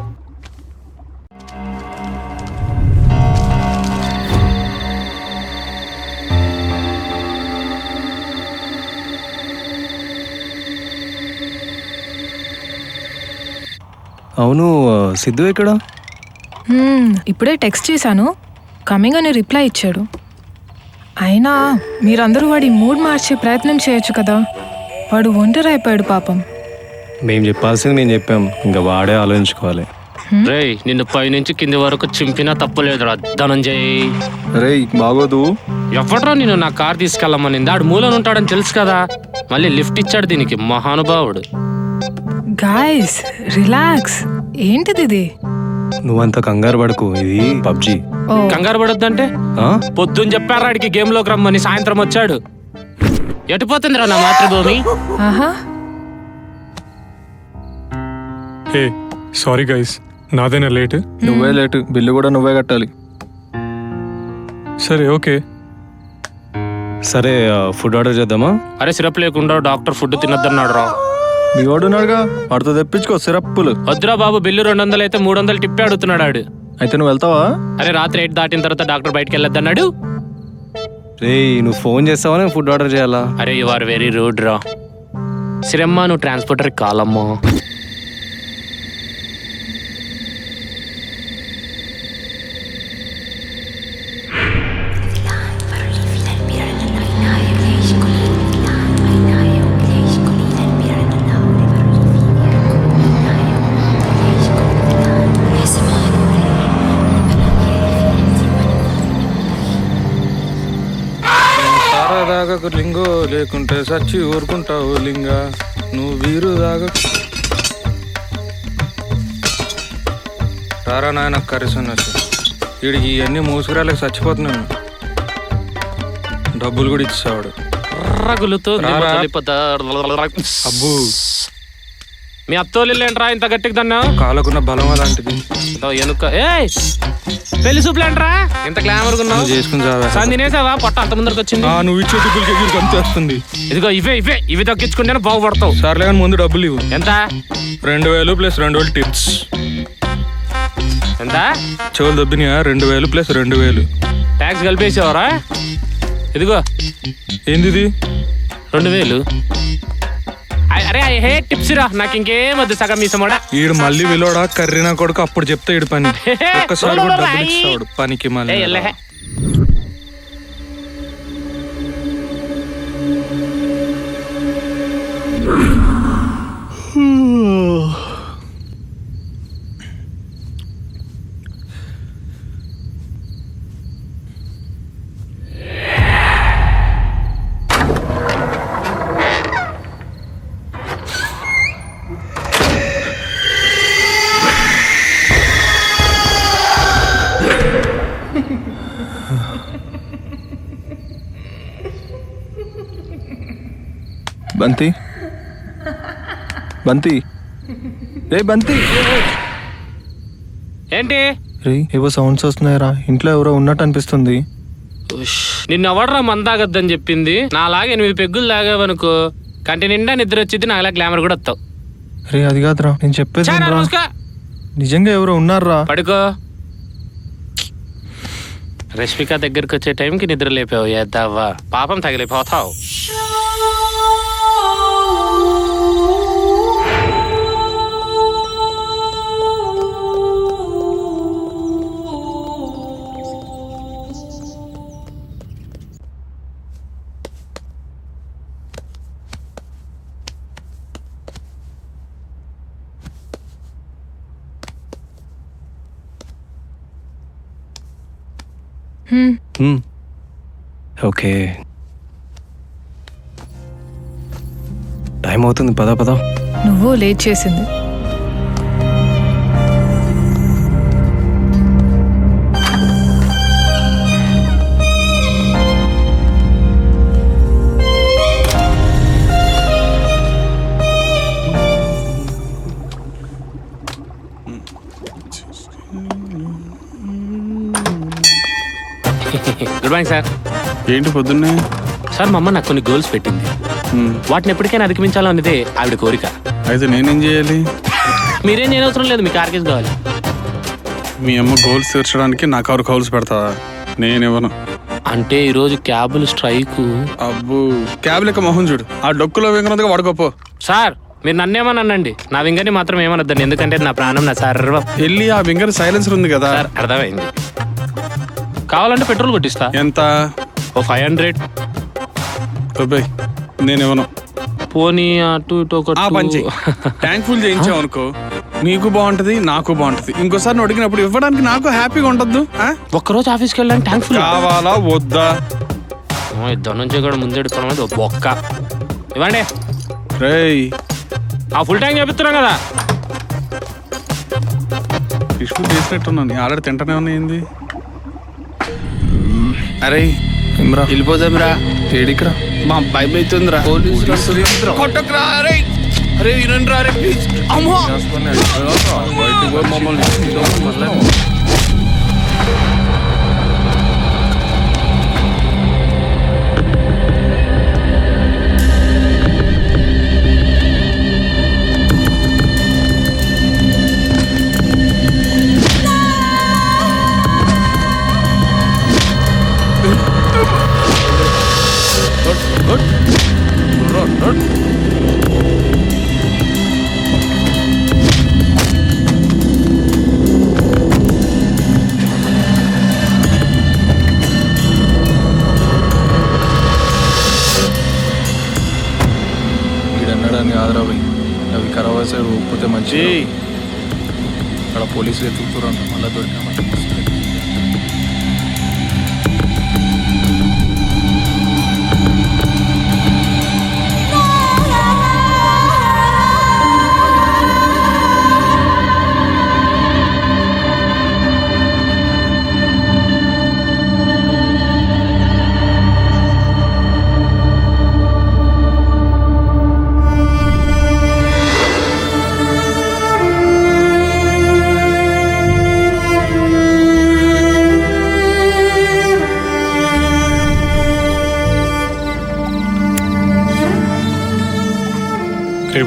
C: అవును, సిద్ధు ఎక్కడ?
F: ఇప్పుడే టెక్స్ట్ చేశాను, కమింగ్ అని రిప్లై ఇచ్చాడు. అయినా మీరందరూ వాడి మూడ్ మార్చే ప్రయత్నం చేయొచ్చు కదా, వాడు ఒంటరి అయిపోయాడు పాపం.
D: మేము చెప్పాల్సింది మేము చెప్పాం, ఇంకా వాడే ఆలోచించుకోవాలి.
G: రేయ్ నిన్ను పైనుంచి కింది వరకు చింపినా తప్పులేదురా ధనంజయ్.
C: రేయ్ బాగోదు.
G: ఎవడ్రా నేను నా కార్ తీసుకెళ్ళమనింది? ఆడు మూలను ఉంటాడని తెలుసు కదా, మళ్ళీ లిఫ్ట్ ఇచ్చాడు దీనికి మహానుభావుడు.
F: Guys relax. ఏంటిది ఇది?
D: నువ్వంత కంగారు పడకు, ఇది పబ్జి.
F: ఓ,
G: కంగారు పడొద్దంటే పొద్దున్న చెప్పారా ఆడికి గేమ్ లోకి రమ్మని, సాయంత్రం వచ్చాడు. ఎటుపోతుందిరా నా మాతృభూమి?
F: ఆహా,
E: హే సారీ గైస్, నాదేనా లేట్?
C: నువ్వే లేటు, బిల్లు కూడా నువ్వే కట్టాలి.
E: సరే ఓకే.
D: సరే ఫుడ్ ఆర్డర్ చేద్దామా?
G: అరే సిరప్ లేకుండా డాక్టర్ ఫుడ్ తినొద్దన్నాడు రా.
C: మీ వాడు ఉన్నాడుగా, వాడితో తెప్పించుకో సిరప్పులు.
G: వద్దురా బాబు, బిల్లు 200 అయితే 300 టిప్పే అడుగుతున్నాడు ఆడు.
C: అయితే నువ్వు వెళ్తావా?
G: అరే రాత్రి 8 దాటిన తర్వాత డాక్టర్ బయటకు వెళ్ళొద్దన్నాడు.
D: రే నువ్వు ఫోన్ చేస్తావా, నేను ఫుడ్ ఆర్డర్ చేయాలా?
G: అరే యు ఆర్ వెరీ రూడ్ రా. సిరమ్మా నువ్వు ట్రాన్స్పోర్టర్ కాలమ్మా.
C: దాగకు లింగో, లేకుంటే సచ్చి ఊరుకుంటావు లింగా. నువ్వు వీరు దాగ రారా నాయన కరిసన్నట్టు. వీడికి ఇవన్నీ మూసుకురాలేక చచ్చిపోతున్నాను. డబ్బులు కూడా ఇచ్చేవాడు.
G: రగులుతో
C: అబ్బు
G: మీ అత్తోళ్ళేంట్రా ఇంత గట్టిగా దన్నా?
C: కాలకున్న బలం అలాంటిది.
G: ఎనుక పెళ్లి సూపులేంట్రా ఇంత గ్లామర్ ఉన్నావు?
C: చేసుకుని చావా.
G: తినేసావా? పొట్ట అంత ముందరికి వచ్చింది.
C: నువ్వు ఇచ్చే టిప్పులకి అంత వస్తుంది.
G: ఇదిగో ఇవి తగ్గించుకుంటేనే బాగుపడతావు.
C: సర్లే కానీ ముందు డబ్బులు ఇవ్వు.
G: ఎంత?
C: 2000 + 2000 టిప్స్.
G: ఎంత?
C: చెవులు దబ్బినాయా? 2000 + 2000.
G: ట్యాక్స్ కలిపేసావరా? ఇదిగో
C: ఏంది
G: 2000. అరే ఐ హేట్ టిప్స్ రా, నాకు ఇంకేం వద్దు సగం మీ సమోడా.
E: ఈడు మళ్ళీ విలోడా కర్రీనా కొడుకు అప్పుడు చెప్తే ఈడు పని ఒక్కసారి కూడా డబ్బులు ఇస్తాడు పనికి మళ్ళీ.
C: బంతి బంతి రే బంతి
G: ఏంటి
C: రే ఏవో సౌండ్స్ వస్తున్నాయిరా, ఇంట్లో ఎవరో ఉన్నట్టు అనిపిస్తుంది.
G: నిన్ను ఎవడరా మందాగద్దని చెప్పింది? నాలాగా 8 పెగ్గులు తాగావనుకో కంటి నిండా నిద్ర వచ్చింది, నాలా గ్లామర్ కూడా వస్తావు.
C: రే అది కాదురా నేను చెప్పేది వినరా. నిజంగా ఎవరో ఉన్నారా.
G: పడుకో. రష్మిక దగ్గరికి వచ్చే టైంకి నిద్ర లేపావు ఏద్దావా, పాపం తగిలిపోతావు.
D: ఓకే టైం అవుతుంది, పదా పదా.
F: నువ్వు లేట్ చేసింది.
G: Good morning sir.
A: ఏంటి పొద్దున్నే?
G: సార్ మా అమ్మ నాకు కొన్ని గోల్స్ పెట్టింది, వాటిని ఎప్పటికైనా అధిగమించాలో అన్నదే ఆవిడ కోరిక.
A: అయితే నేనేం చేయాలి?
G: మీరేం చేయనవసరం లేదు, మీకు ఆర్కేస్ కావాలి.
A: మీ అమ్మ గోల్స్ తీర్చడానికి నాకు ఎవరు కౌల్స్ పెడతావా? నేనివ్వను.
G: అంటే ఈరోజు క్యాబులు స్ట్రైక్.
A: అబ్బు క్యాబ్ లెక్క మొహం చూడు, ఆ డొక్కులో వెంగనందుగా వాడుకోపో.
G: సార్ మీరు నన్నేమని అనండి, నా వింగని మాత్రం ఏమనొద్దండి, ఎందుకంటే నా ప్రాణం నా సర్వం.
A: వెళ్ళి ఆ వింగర్ సైలెన్సర్ ఉంది కదా.
G: సార్ అర్థమైంది, కావాలంటే పెట్రోల్ కొట్టిస్తా.
A: ఎంత?
G: ఓ 500.
A: అబ్బాయి నేనివ్వను.
G: పోనీ అటు ఇటు ఒక
A: ఆ పంచి ట్యాంక్ ఫుల్ చేయించావు అనుకో, నీకు బాగుంటది నాకు బాగుంటది. ఇంకోసారి నువ్వు అడిగినప్పుడు ఇవ్వడానికి నాకు హ్యాపీగా ఉండద్దు?
G: ఒక్కరోజు ఆఫీస్కి వెళ్ళడానికి ట్యాంక్ ఫుల్
A: కావాలా వద్దా?
G: ఇద్దరు నుంచి కూడా ముందు బొక్క ఇవ్వండి.
A: రేయ్
G: ఆ ఫుల్ ట్యాంక్ చేపిస్తున్నాం కదా.
A: విష్ణు చేసినట్టున్నాను, ఆల్రెడీ తింటనే ఉన్నాయింది. అరే వెళ్ళిపోదాంరా.
C: ఏడికిరా
A: మా భయం అవుతుందిరా. కొట్టకురా. అరే అరే వినండి రా. అరే ప్లీజ్. అమ్మో
C: వీడన్నాడని ఆదరాబాయి అవి ఖరాబ్ సైడ్ ఒప్పుతే మంచి. అక్కడ పోలీసులు ఎత్తుకుతురంట, మళ్ళీ దొరికామంటే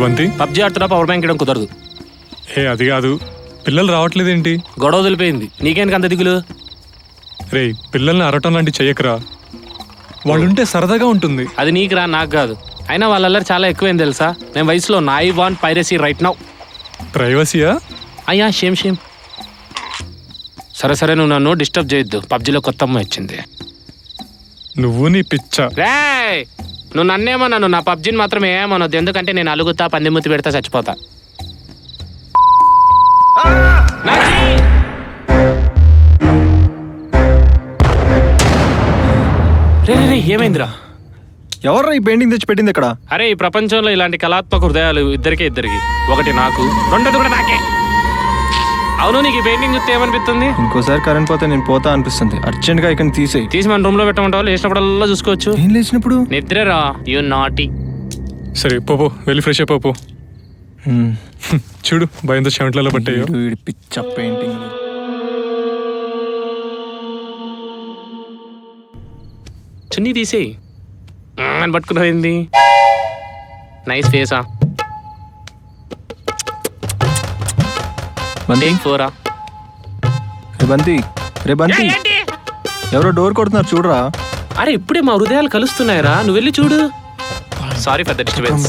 E: బంతి
G: పబ్జీ ఆడుతున్నా పవర్ బ్యాంక్ ఇవ్వడం కుదరదు.
E: అది కాదు, పిల్లలు రావట్లేదేంటి?
G: గొడవ వదిలిపోయింది, నీకేందుకు అంత దిగులు?
E: రే పిల్లల్ని అరవటం లాంటి చెయ్యకరా, వాళ్ళుంటే సరదాగా ఉంటుంది.
G: అది నీకురా, నాకు కాదు. అయినా వాళ్ళల్లరి చాలా ఎక్కువైంది తెలుసా. నేను వయసులో I want piracy right now.
E: ప్రైవసీయా?
G: అయ్యా షేమ్. సరే నువ్వు నన్ను డిస్టర్బ్ చేయొద్దు. పబ్జీలో కొత్త అమ్మాయి వచ్చింది.
E: నువ్వు నీ పిచ్చ.
G: రేయ్ నువ్వు నన్నేమన్నాను, నా పబ్జీని మాత్రం ఏమనొద్దు. ఎందుకంటే నేను అలుగుతా, పందిముత్తి పెడతా, చచ్చిపోతా. రే ఏమైందిరా?
C: ఎవర్రా ఈ పెయింటింగ్ తెచ్చి పెట్టింది ఇక్కడ?
G: అరే ఈ ప్రపంచంలో ఇలాంటి కళాత్మక హృదయాలు ఇద్దరికి. ఒకటి నాకు, రెండోది కూడా నాకే. అవును, నీకు ఈ పెయింటింగ్ చూస్తే ఏమనిపిస్తుంది?
C: ఇంకోసారి కరెంట్ పోతే నేను పోతా అనిపిస్తుంది. అర్జెంట్ గా ఇక్కడ తీసి
G: మన రూమ్ లో పెట్టమంటావు. లేచినప్పుడల్లా చూసుకోవచ్చు.
C: ఏం లేచినప్పుడు?
G: నిద్రరా యు నాటి.
E: సరే పోపో, వెళ్ళి ఫ్రెష్ అయిపో. చూడు భయంతో చెమట్లలో పట్టాయో.
C: పిచ్చ పెయింటింగ్.
G: చున్నీ తీసేయి అని పట్టుకున్నది. నైస్ ఫేసా. ఫోరా.
C: రే బంతి ఎవరో డోర్ కొడుతున్నారు చూడరా.
G: అరే ఇప్పుడే మా హృదయాలు కలుస్తున్నాయరా, నువ్వు వెళ్ళి చూడు. Sorry for the disturbance.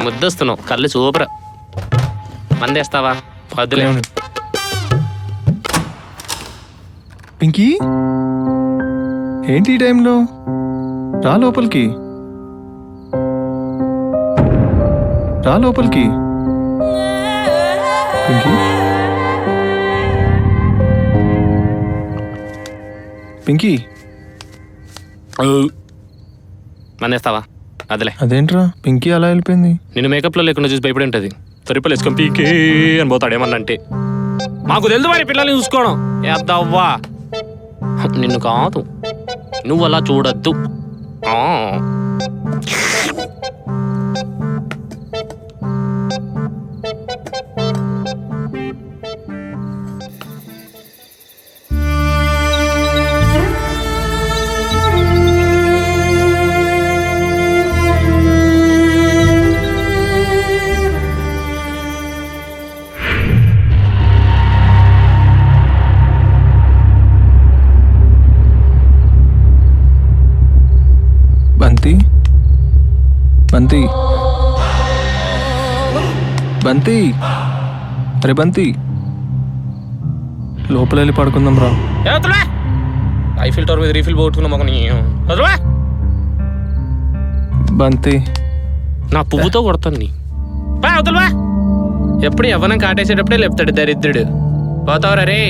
G: ముద్దొస్తున్నావు, కళ్ళు సూపర్. మందేస్తావా? వద్దులే.
C: పింకీ ఏంటి ఈ టైంలో? రా లోపలికి. పింకీ
G: మందేస్తావా? అదిలే.
C: అదేంట్రా పింకీ అలా వెళ్ళిపోయింది?
G: నేను మేకప్ లో లేకుండా చూసి భయపడి ఉంటది. తొరిపలు వేసుకొని పీకే అని పోతాడు ఏమన్నా అంటే. మాకు తెలుసు మరి పిల్లల్ని చూసుకోవడం. ఏద్దవ్వా నిన్ను కాదు, నువ్వు అలా చూడద్దు.
C: బంతి అరే బంతి, లోపల వెళ్ళి పడుకుందాం రా.
G: ఐఫిల్ టవర్ మీద రీఫిల్ పోగొట్టుకున్నా మొక్క.
C: బంతి
G: నా పువ్వుతో కొడతాను నీ. ఎప్పుడు ఎవరైనా కాటేసేటప్పుడే లేపుతాడు దరిద్రుడు. పోతావరా రే.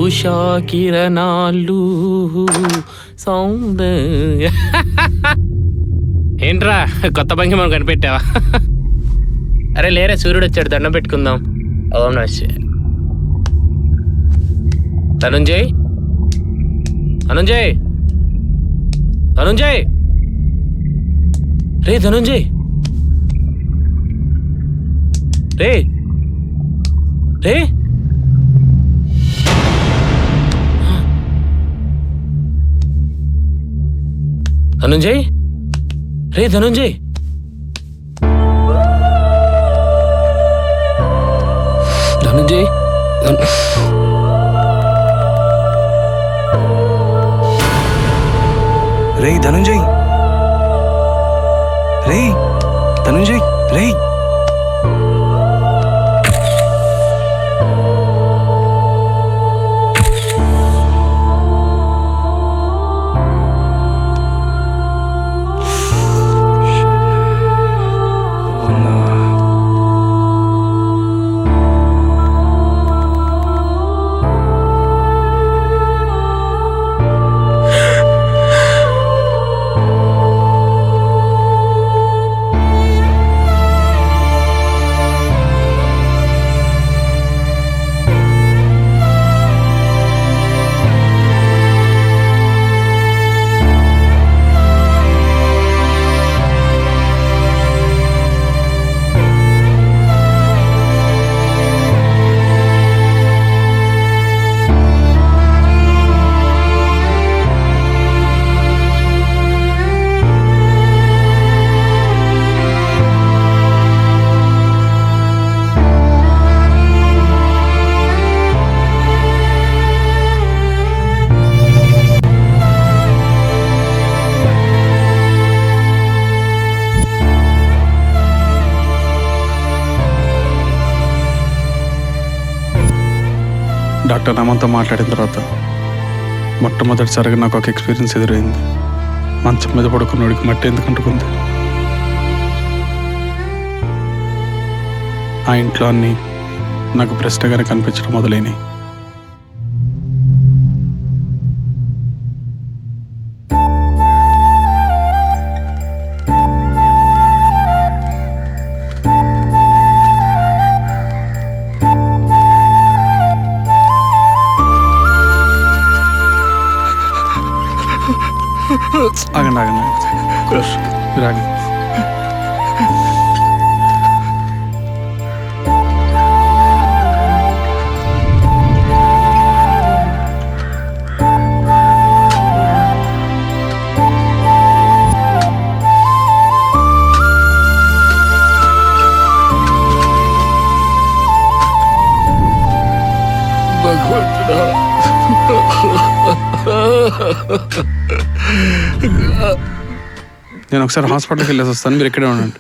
G: ఉషా కిరణాలు సౌందర్య. ఏంట్రా కొత్త భంగి మనం కనిపెట్టావా? అరే లేరే, సూర్యుడు వచ్చాడు, దండం పెట్టుకుందాం. ఓం నమః శివాయ. ధనుంజయ్ ధనుంజయ్ ధనుంజయ్ రే ధనుంజయ్ రే రే ధనుంజయ్ రే ధనుంజయ్ ధనుంజయ్
D: రే ధనుంజయ్ రే ధనుంజయ్ రే
A: డాక్టర్ అమ్మతో మాట్లాడిన తర్వాత మొట్టమొదటిసారిగా నాకు ఒక ఎక్స్పీరియన్స్ ఎదురైంది. మంచం మీద పడుకున్నోడికి మట్టి ఎందుకు అంటుకుంది? ఆ ఇంట్లో అన్నీ నాకు ప్రశ్నగానే కనిపించడం మొదలైనవి. ఆగండి ఆగండి మీరు ఆగండి. నేను ఒకసారి హాస్పిటల్కి వెళ్ళేసి వస్తాను, మీరు ఇక్కడే ఉండండి.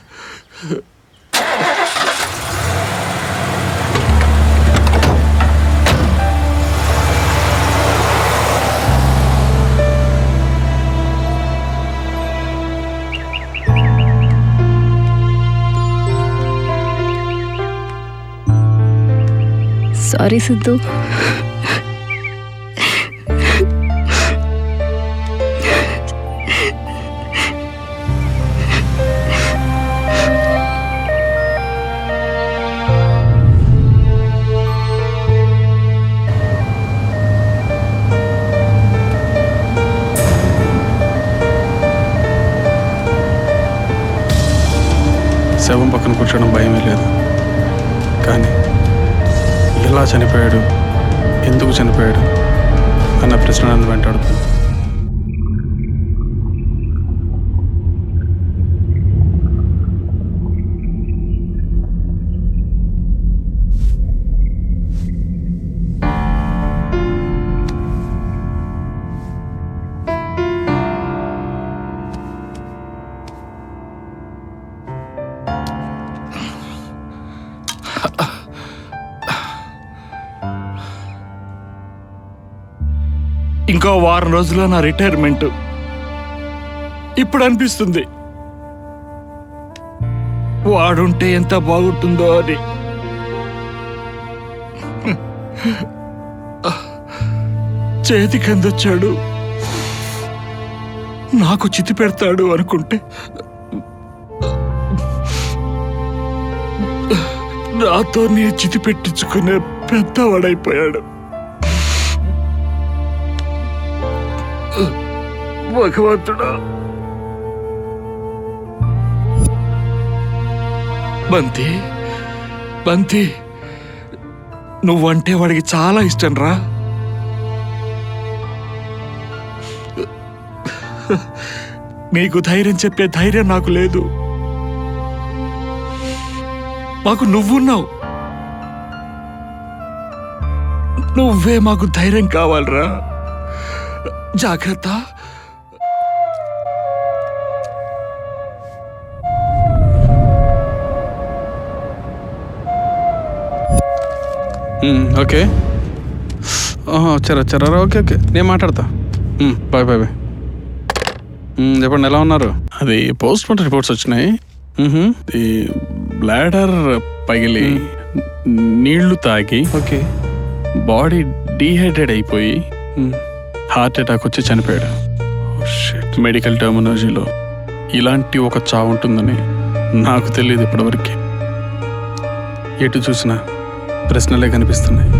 H: సారీ సిద్ధు.
A: శవం పక్కన కూర్చోవడం భయమే లేదు, కానీ ఎలా చనిపోయాడు, ఎందుకు చనిపోయాడు అన్న ప్రశ్న నన్ను వెంటాడుతుంది.
J: ఇంకో వారం రోజుల్లో నా రిటైర్మెంట్. ఇప్పుడు అనిపిస్తుంది వాడుంటే ఎంత బాగుంటుందో అని. చేతికి అందొచ్చాడు, నాకు చితి పెడతాడు అనుకుంటే నాతో నీ చితి పెట్టించుకునే పెద్దవాడైపోయాడు. భగవంతుడా, బంతి బంతి, నువ్వంటే వాడికి చాలా ఇష్టం రా. నీకు ధైర్యం చెప్పే ధైర్యం నాకు లేదు. మాకు నువ్వున్నావు, నువ్వే మాకు ధైర్యం కావాలరా. జాగ్రత్త.
A: ఓకే, వచ్చారా? ఓకే ఓకే, నేను మాట్లాడతా. Bye bye bye. చెప్పండి, ఎలా ఉన్నారు? అది పోస్ట్ మార్టం రిపోర్ట్స్ వచ్చినాయి. ఈ బ్లాడర్ పగిలి నీళ్లు తాగి ఓకే బాడీ డీహైడ్రేట్ అయిపోయి హార్ట్ అటాక్ వచ్చి చనిపోయాడు. మెడికల్ టర్మినాలజీలో ఇలాంటి ఒక చావు ఉంటుందని నాకు తెలియదు ఇప్పటివరకు. ఎటు చూసినా ప్రశ్నలే కనిపిస్తున్నాయి.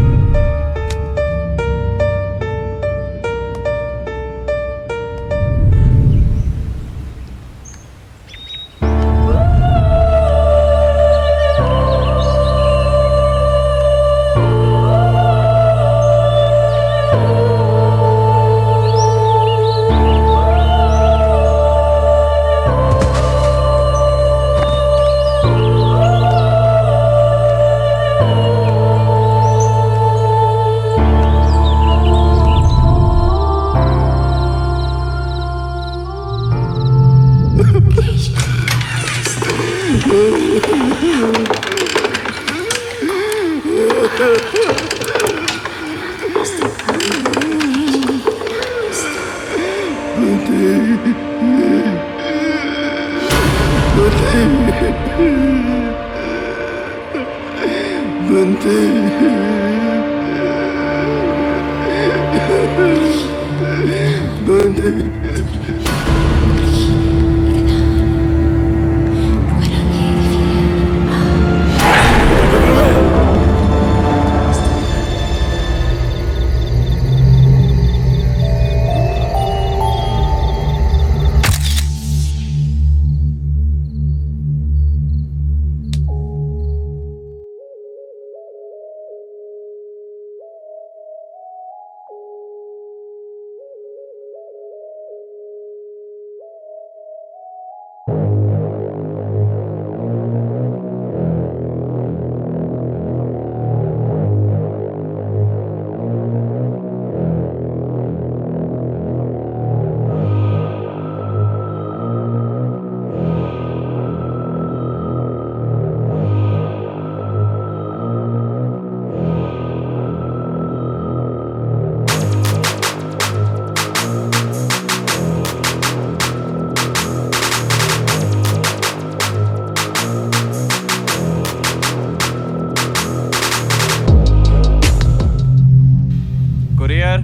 D: Courier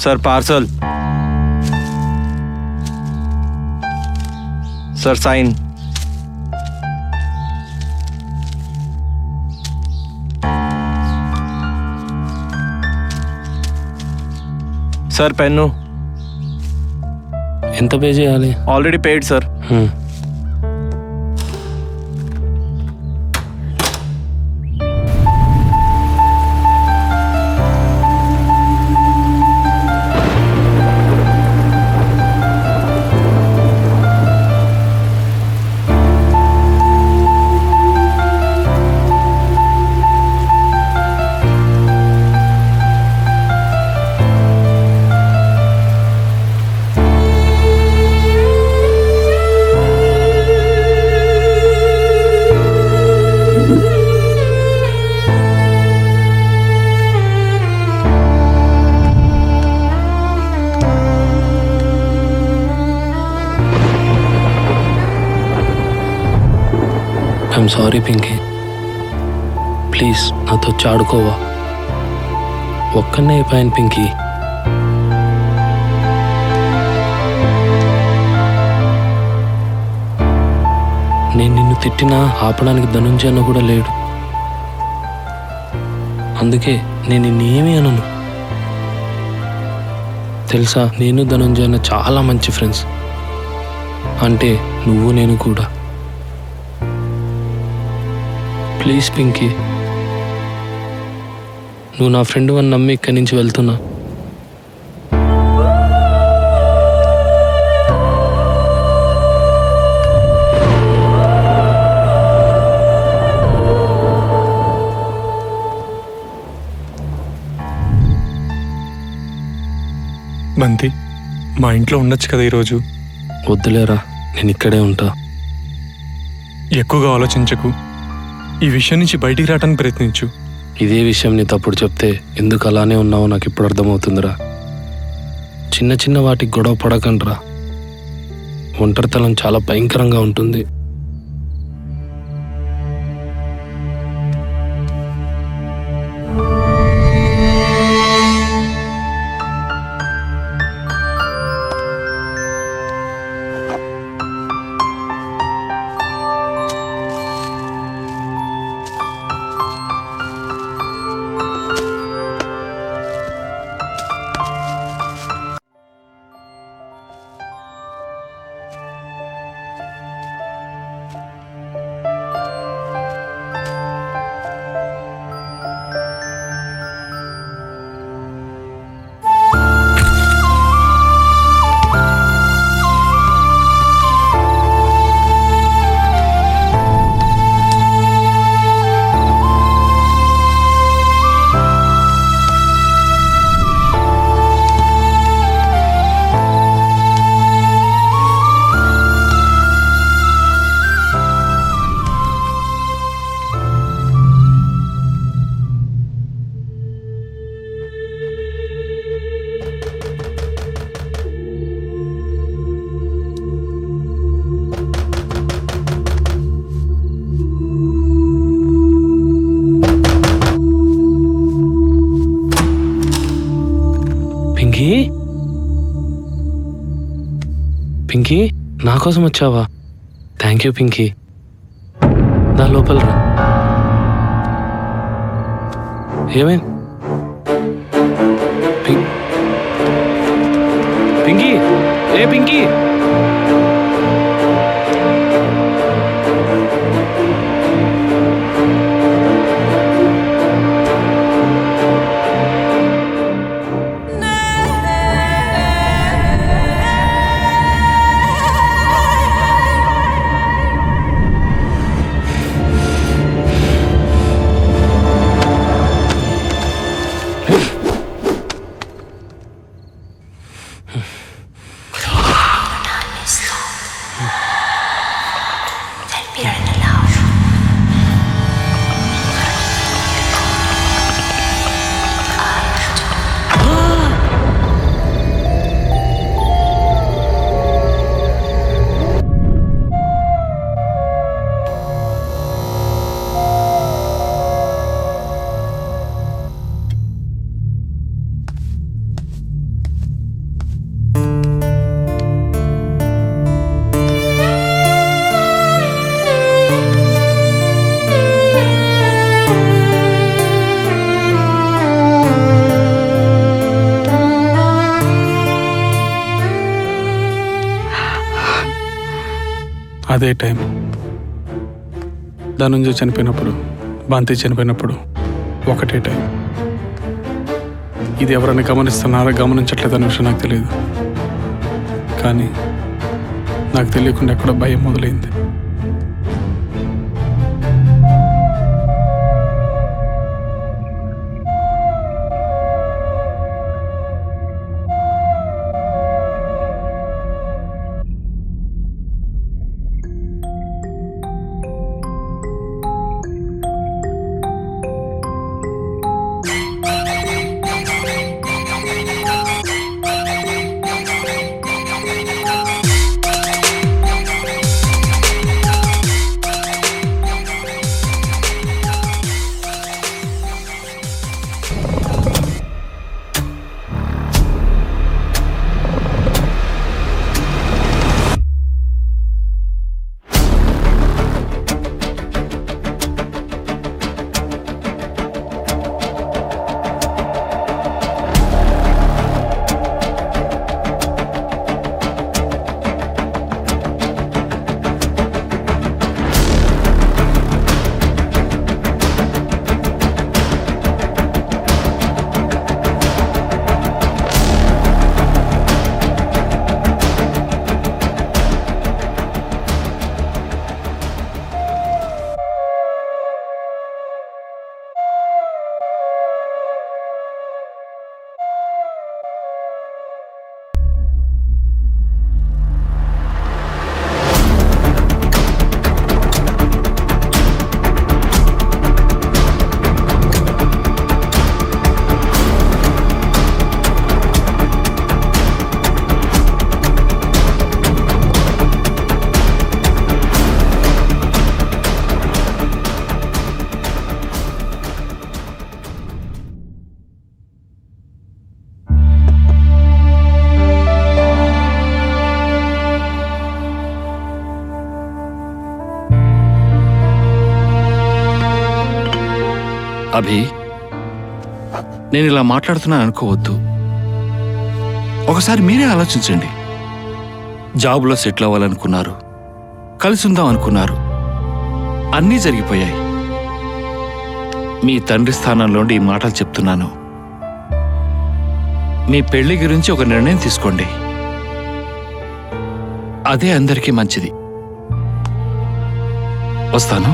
D: sir, parcel sir, sign sir, pen
G: ఎంత పే చేయాలి?
D: Already paid sir.
G: I'm sorry Pinky, please నాతో చాడుకోవా. ఒక్కనే అయిపోయాను పింకీ. నేను నిన్ను తిట్టినా ఆపడానికి ధనుంజయన్న కూడా లేడు. అందుకే నేను నిన్నేమీ అనను. తెలుసా, నేను ధనుంజయన్న చాలా మంచి ఫ్రెండ్స్. అంటే నువ్వు నేను కూడా. ప్లీజ్ పింకీ, నువ్వు నా ఫ్రెండ్ అని నమ్మి ఇక్కడి నుంచి వెళ్తున్నా.
E: బంతి, మా ఇంట్లో ఉండొచ్చు కదా ఈరోజు?
G: వద్దులేరా, నేను ఇక్కడే ఉంటా.
E: ఎక్కువగా ఆలోచించకు. ఈ విషయం నుంచి బయటికి రావడానికి ప్రయత్నించు.
G: ఇదే విషయం నీ తప్పుడు చెప్తే ఎందుకు అలానే ఉన్నావో నాకు ఇప్పుడు అర్థమవుతుందిరా. చిన్న చిన్న వాటికి గొడవ పడకండ్రా. ఒంటరితనం చాలా భయంకరంగా ఉంటుంది. పింకీ పింకీ నా కోసం వచ్చావా? Thank you Pinky. నా లోపల రా. ఏమైంది పింకీ? ఏ పింకీ?
A: అదే టైం ధనుంజయ చనిపోయినప్పుడు, బాంతి చనిపోయినప్పుడు ఒకటే టైం. ఇది ఎవరైనా గమనిస్తున్నారా గమనించట్లేదనే విషయం నాకు తెలియదు, కానీ నాకు తెలియకుండా ఎక్కడో భయం మొదలైంది.
L: అభి, నేను ఇలా మాట్లాడుతున్నాను అనుకోవద్దు. ఒకసారి మీరే ఆలోచించండి. జాబులో సెటిల్ అవ్వాలనుకున్నారు, కలిసి ఉందాం అనుకున్నారు, అన్నీ జరిగిపోయాయి. మీ తండ్రి స్థానంలోండి ఈ మాటలు చెప్తున్నాను. మీ పెళ్లి గురించి ఒక నిర్ణయం తీసుకోండి. అదే అందరికీ మంచిది. వస్తాను.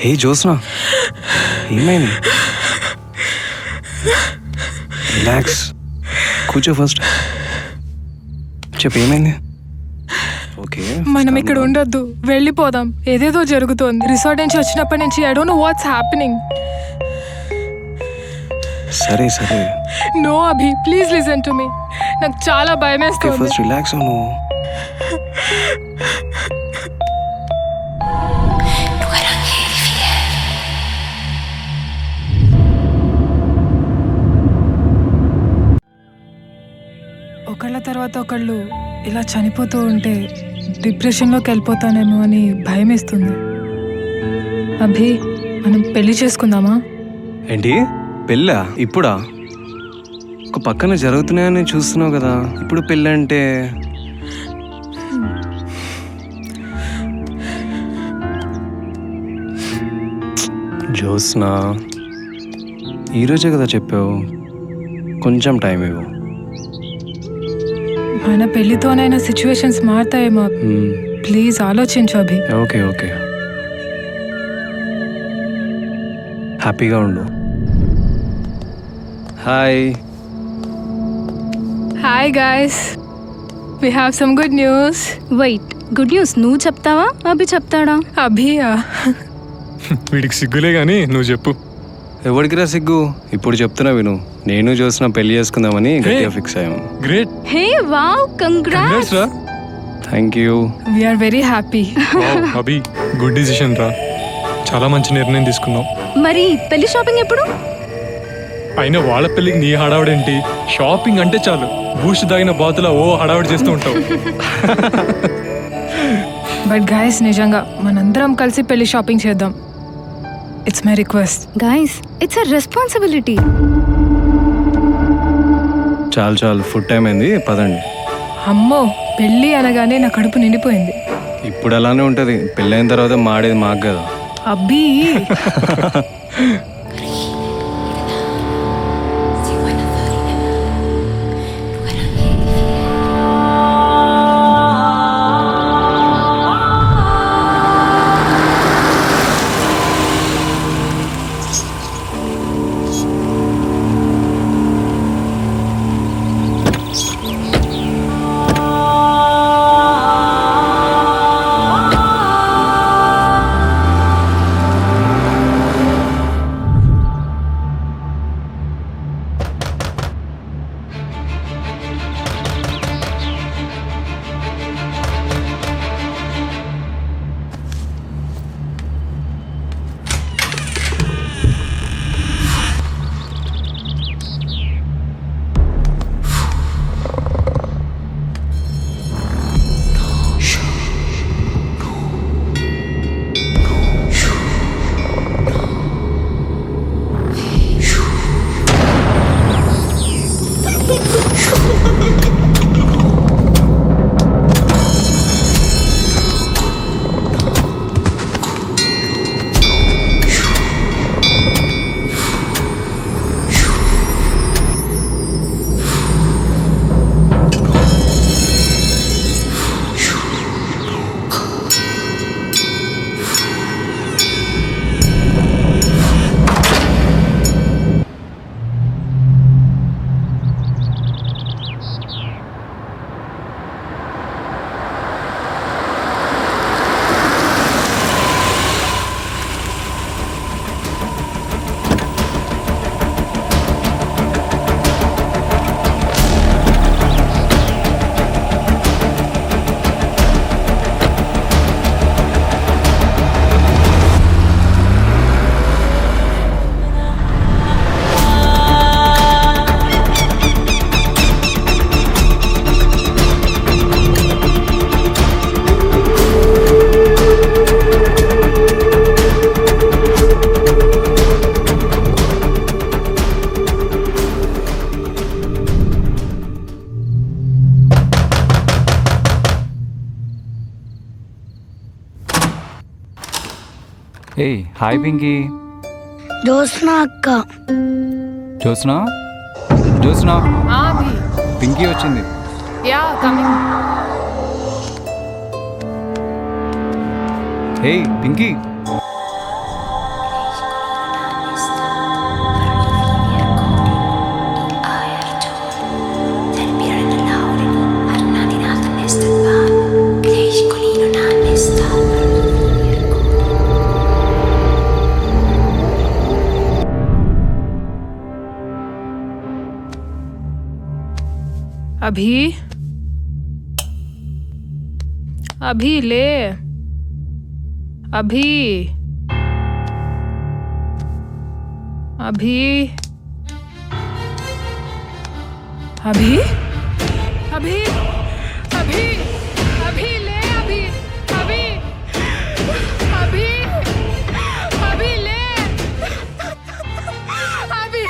D: హే జ్యోత్స్న, ఏమైంది? రిలాక్స్, కూర్చో ఫస్ట్. చెప్పు ఏమైంది? ఓకే,
F: మనం ఇక్కడ ఉండొద్దు, వెళ్ళిపోదాం. ఏదేదో జరుగుతోంది. రిసార్ట్ నుంచి వచ్చినప్పటి నుంచి I don't know what's happening.
D: సరే సరే,
F: no Abhi, please listen to me. నాకు చాలా భయం వేస్తుంది.
D: ఫస్ట్ రిలాక్స్ అవ్వు.
F: ఒకళ్ళ తర్వాత ఒకళ్ళు ఇలా చనిపోతూ ఉంటే డిప్రెషన్లోకి వెళ్ళిపోతానేమో అని భయం వేస్తుంది. అభి, మనం పెళ్లి చేసుకుందామా?
D: ఏంటి పెళ్ళా? ఇప్పుడా? ఒక పక్కన జరుగుతున్నాయని చూస్తున్నావు కదా, ఇప్పుడు పెళ్ళి అంటే? జ్యోత్స్న, ఈరోజే కదా చెప్పావు, కొంచెం టైం ఇవ్వు.
F: మన పెళ్లితోనైనా సిచ్యువేషన్స్ మారుతాయేమో. ప్లీజ్ ఆలోచించు అభి.
D: ఓకే ఓకే, హ్యాపీగా ఉండు. Hi
F: hi guys, we have some good news.
H: Wait, good news నువ్వు చెప్తావా అభి చెప్తాడా?
F: అభియా?
E: వీడికి సిగ్గులే గానీ నువ్వు చెప్పు.
D: ఎవరికిరా సిగ్గు? ఇప్పుడు చెప్తున్నా విను. నేను చూసిన పెళ్లి చేసుకుందామని గట్టిగా ఫిక్స్ అయ్యాము.
E: Great.
H: Hey wow, congrats.
D: Thank you.
F: We are very happy.
E: Abhi, good decision రా, చాలా మంచి నిర్ణయం తీసుకున్నావు.
H: మరి పెళ్లి షాపింగ్ ఎప్పుడు?
E: అయినా వాళ్ళ పెళ్ళికి నీ హడావుడేంటి? షాపింగ్ అంటే చాలు బూస్ట్ తాగిన బాతుల ఓ హడావుడి చేస్తూ ఉంటావు.
F: బట్ గైస్, నిజంగా మనందరం కలిసి పెళ్లి షాపింగ్ చేద్దాం. It's my request.
H: Guys, it's a responsibility.
D: చాలు చాలు, ఫుడ్ టైం అయింది, పదండి.
F: అమ్మో, పెళ్ళి అనగానే నా కడుపు నిండిపోయింది.
D: ఇప్పుడు అలానే ఉంటుంది, పెళ్ళైన తర్వాత మాడేది మాకు కదా.
F: అబ్బీ.
C: ఏయ్ హాయ్ పింకీ.
H: జోస్నా అక్క.
C: జోస్నా జోస్నా
F: అభి
C: పింకీ వచ్చింది.
F: Yeah coming.
C: ఏయ్ పింకీ.
F: अभी अभी ले अभी अभी अभी अभी अभी अभी ले अभी अभी अभी अभी ले अभी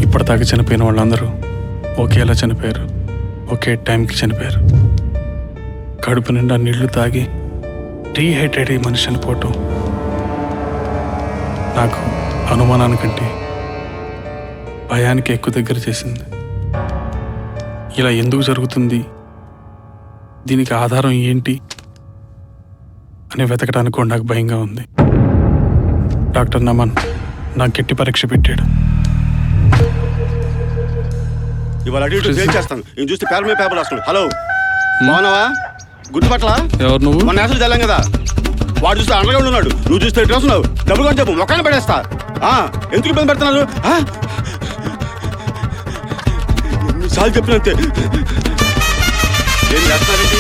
A: ఇప్పటిదాకా చనిపోయిన వాళ్ళందరూ ఒకేలా చనిపోయారు, ఒకే టైంకి చనిపోయారు. కడుపు నిండా నీళ్లు తాగి డీహైడ్రేట్ అయ్యి మనిషి చనిపోవటం నాకు అనుమానానికంటే భయానికి ఎక్కువ దగ్గర చేసింది. ఇలా ఎందుకు జరుగుతుంది, దీనికి ఆధారం ఏంటి అని వెతకడానికి కూడా నాకు భయంగా ఉంది. డాక్టర్ నమన్ నాకు గట్టి పరీక్ష పెట్టాడు.
K: ఇవాళ అటు ఇటు సేల్ చేస్తాను. నేను చూస్తే పేపర్ మీద పేపర్ రాస్తున్నాడు. హలో బాగున్నావా? గుర్తుపట్ల
A: ఎవరు నువ్వు?
K: మన నేషనల్ తెల్లాం కదా. వాడు చూస్తే అండర్గ్రౌండ్ ఉన్నాడు, నువ్వు చూస్తే ఎటు వస్తున్నావు. డబ్బులు కొని చెప్పు, మొక్కని పడేస్తా. ఎందుకు ఇబ్బంది పెడుతున్నారు? ఎన్నిసార్లు చెప్పినంతే. ఏం చేస్తున్నారండి?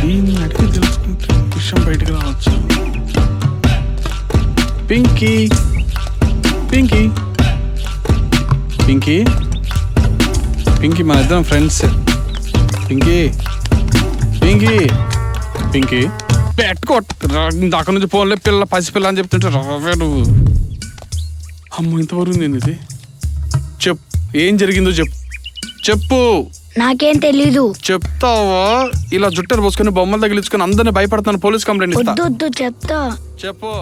A: దీన్ని అడిగి తెలుసుకుంటే విషయం బయటకు పింకీ పింకీ పింకీ పింకీ మన ఇద్దరం ఫ్రెండ్స్. పింకీ పింకీ పింకీ పెట్టుకోట్ అక్కడి నుంచి పోన్లే పిల్ల పసిపిల్ల అని చెప్తుంటే రావే నువ్వు. అమ్మ ఇంతవరకు ఉంది ఇది. చెప్పు ఏం జరిగిందో చెప్పు చెప్పు.
M: నాకేం తెలీదు.
A: చెప్తావా? ఇలా జుట్టలు పోసుకొని బొమ్మలు తగిలించుకొని అందరిని భయపడతాను, పోలీస్ కంప్లైంట్ ఇస్తా.
M: వద్దు చెప్తా.
A: చెప్పు.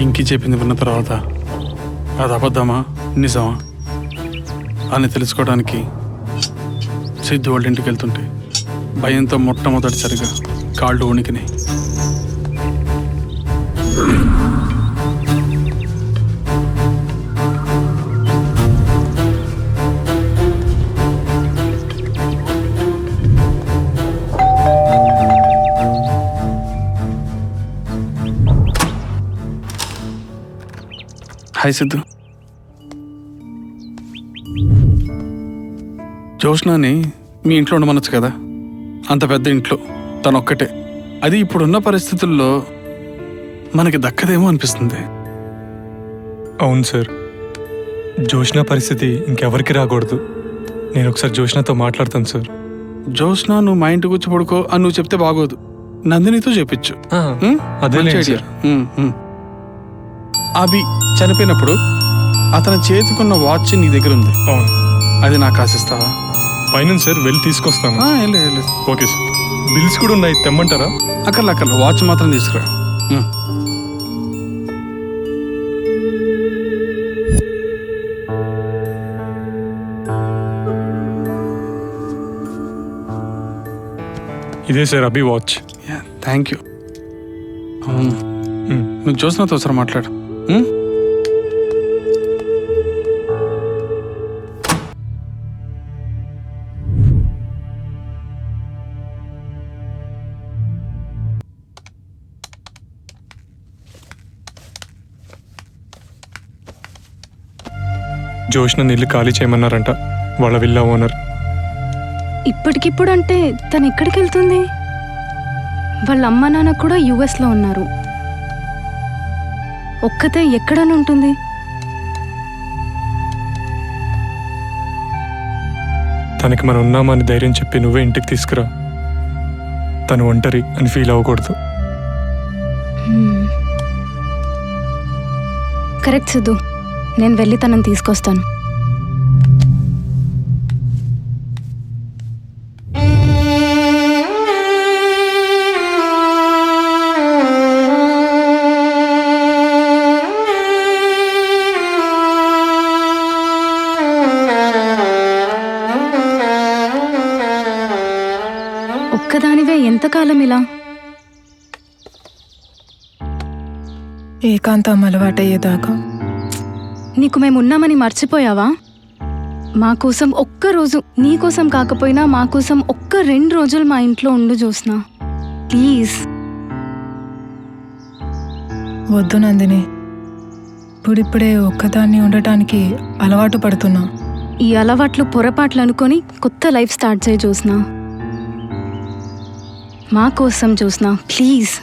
A: ఇంకి చెప్పింది విన్న తర్వాత అది అబద్ధమా నిజమా అని తెలుసుకోవడానికి సిద్ధు వాళ్ళ ఇంటికి వెళ్తుంటే భయంతో మొట్టమొదటిసారిగా కాళ్ళు వణికినాయి. హాయ్ సిద్ధు. జోష్నాని మీ ఇంట్లో ఉండమనొచ్చు కదా, అంత పెద్ద ఇంట్లో తనొక్కటే. అది ఇప్పుడున్న పరిస్థితుల్లో మనకి దక్కదేమో అనిపిస్తుంది.
E: అవును సార్, జోష్నా పరిస్థితి ఇంకెవరికి రాకూడదు. నేను ఒకసారి జోష్నాతో మాట్లాడతాను సార్.
A: జోష్నా నువ్వు మా ఇంటికి వచ్చి పడుకో అని నువ్వు చెప్తే బాగోదు, నందినితో చెప్పించు.
E: అదే
A: మంచి
E: లేదు
A: idea.
E: సార్.
A: అభి చనిపోయినప్పుడు అతని చేతికున్న వాచ్ నీ దగ్గర ఉంది.
E: అవును,
A: అది నాకు ఆశిస్తావా?
E: పైన సార్ వెళ్ళి తీసుకొస్తాను. Okay sir. బిల్స్ కూడా ఉన్నాయి, తెమ్మంటారా?
A: అక్కర్లే, వాచ్ మాత్రం తీసుకురా.
E: ఇదే sir Abhi watch.
A: Thank you. నువ్వు చూసినాతో ఒకసారి మాట్లాడు.
E: జోష్న నీళ్ళు ఖాళీ చేయమన్నారంట వాళ్ళ విల్లా ఓనర్.
H: ఇప్పటికిప్పుడు అంటే తను ఎక్కడికి వెళ్తుంది? వాళ్ళ అమ్మ నాన్న కూడా యుఎస్లో ఉన్నారు. ఒక్కతే ఎక్కడని ఉంటుంది?
E: తనకి మనం ఉన్నామని ధైర్యం చెప్పి నువ్వే ఇంటికి తీసుకురా. తను ఒంటరి అని ఫీల్ అవ్వకూడదు.
H: కరెక్ట్ సిద్ధు, నేను వెళ్ళి తనని తీసుకొస్తాను. ఒక్కదానివే ఎంతకాలం ఇలా?
F: ఏకాంతం అలవాటయ్యేదాకా.
H: నీకు మేమున్నామని మర్చిపోయావా? మా కోసం ఒక్కరోజు, నీ కోసం కాకపోయినా మా కోసం ఒక్క 2 రోజులు మా ఇంట్లో ఉండు జోస్నా, ప్లీజ్.
F: వద్దు నందిని, ఇప్పుడిప్పుడే ఒక్కదాన్ని ఉండటానికి అలవాటు పడుతున్నా.
H: ఈ అలవాట్లు పొరపాట్లు అనుకొని కొత్త లైఫ్ స్టార్ట్ చేయి జోస్నా. మా కోసం Josna, please.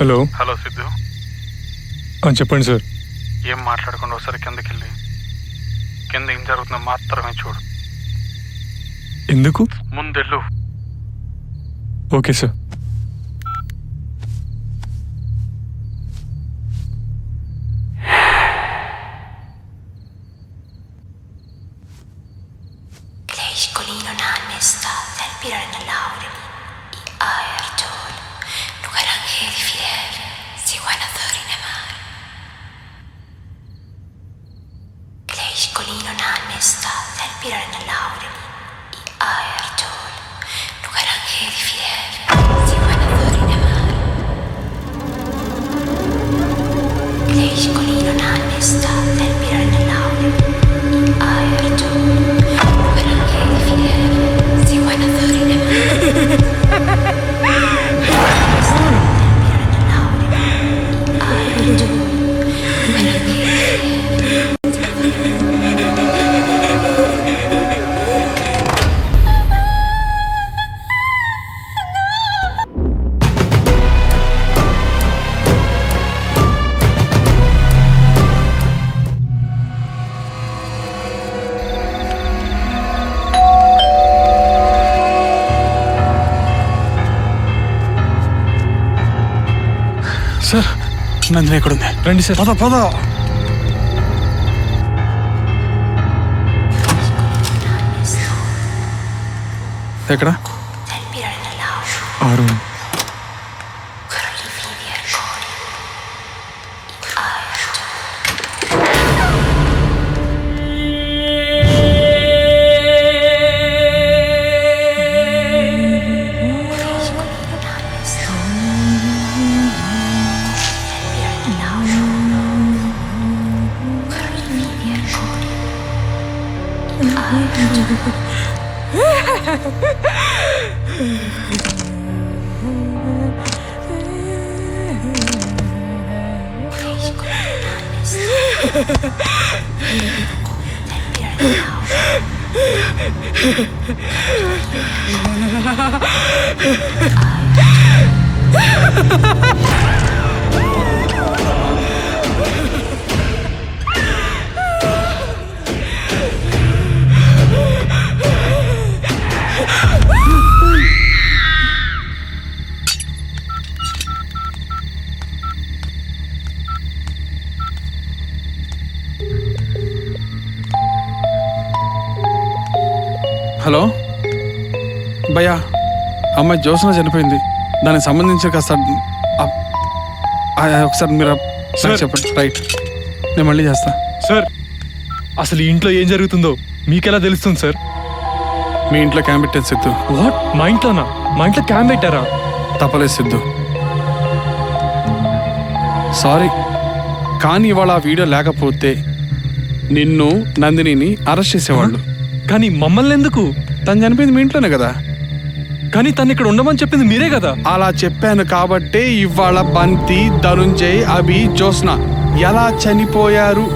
E: Hello.
A: Hello Siddhu.
E: చెప్పండి సార్.
A: ఏం మాట్లాడకుండా ఒకసారి కిందకి వెళ్ళి కింద ఏం జరుగుతుందో మాత్రమే చూడు.
E: ఎందుకు?
A: ముందెళ్ళు.
E: Okay sir.
A: సార్ నందిని ఎక్కడుంది?
E: రండి సార్.
A: పద పద. ఎక్కడ?
E: ఆరు.
A: హలో భయ్యా, అమ్మాయి జ్యోత్స్న చనిపోయింది. దానికి సంబంధించి కాస్త ఒకసారి మీరు నాకు చెప్పండి. రైట్, నేను మళ్ళీ చేస్తా.
E: సార్ అసలు ఈ ఇంట్లో ఏం జరుగుతుందో మీకెలా తెలుస్తుంది సార్?
A: మీ ఇంట్లో క్యాంప్ పెట్టేది సిద్ధు.
E: వాట్? మా ఇంట్లోనా? మా ఇంట్లో క్యాంప్ పెట్టారా?
A: తప్పలేదు సిద్ధు, సారీ. కానీ ఇవాళ ఆ వీడియో లేకపోతే నిన్ను నందినిని అరెస్ట్ చేసేవాళ్ళు.
E: కానీ మమ్మల్ని ఎందుకు?
A: తను చనిపోయింది మీ ఇంట్లోనే కదా.
E: కానీ తను ఇక్కడ ఉండమని చెప్పింది మీరే కదా.
A: అలా చెప్పాను కాబట్టే ఇవాళ బంతి, ధనుంజయ్, అభి, జ్యోత్స్న ఎలా చనిపోయారు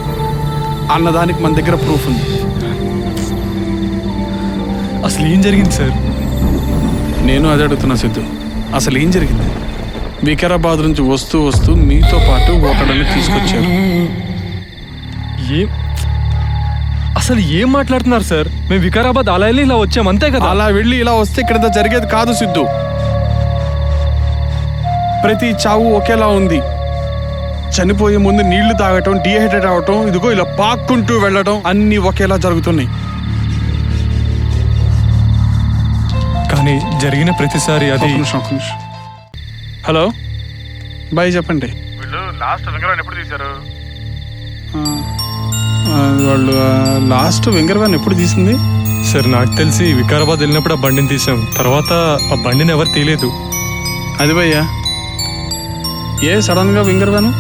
A: అన్నదానికి మన దగ్గర ప్రూఫ్ ఉంది.
E: అసలు ఏం జరిగింది సార్?
A: నేను అదే అడుగుతున్నా సిద్ధు, అసలు ఏం జరిగింది? వికారాబాద్ నుంచి వస్తూ వస్తూ మీతో పాటు ఒకడని తీసుకొచ్చారు.
E: అసలు ఏం మాట్లాడుతున్నారు సార్? మేము వికారాబాద్ అలా వెళ్ళి ఇలా వచ్చాం అంతే కదా.
A: అలా వెళ్ళి ఇలా వస్తే ఇక్కడ జరిగేది కాదు సిద్ధు. ప్రతి చావు ఒకేలా ఉంది. చనిపోయే ముందు నీళ్లు తాగటం, డిహైడ్రేట్ అవటం, ఇదిగో ఇలా పాక్కుంటూ వెళ్ళడం అన్ని ఒకేలా జరుగుతున్నాయి.
E: కానీ జరిగిన ప్రతిసారి అది.
A: ఒక నిమిషం. హలో బాయ్, చెప్పండి. వీళ్ళు లాస్ట్ వింగర్వాన్ ఎప్పుడు తీశారు? వాళ్ళు లాస్ట్ వింగర్వాన్ ఎప్పుడు తీసింది?
E: సార్ నాకు తెలిసి వికారాబాద్ వెళ్ళినప్పుడు ఆ బండిని తీసాం. తర్వాత ఆ బండిని ఎవరు తీయలేదు.
A: అది భయ్యా, ఏ సడన్ గా వింగర్వాను?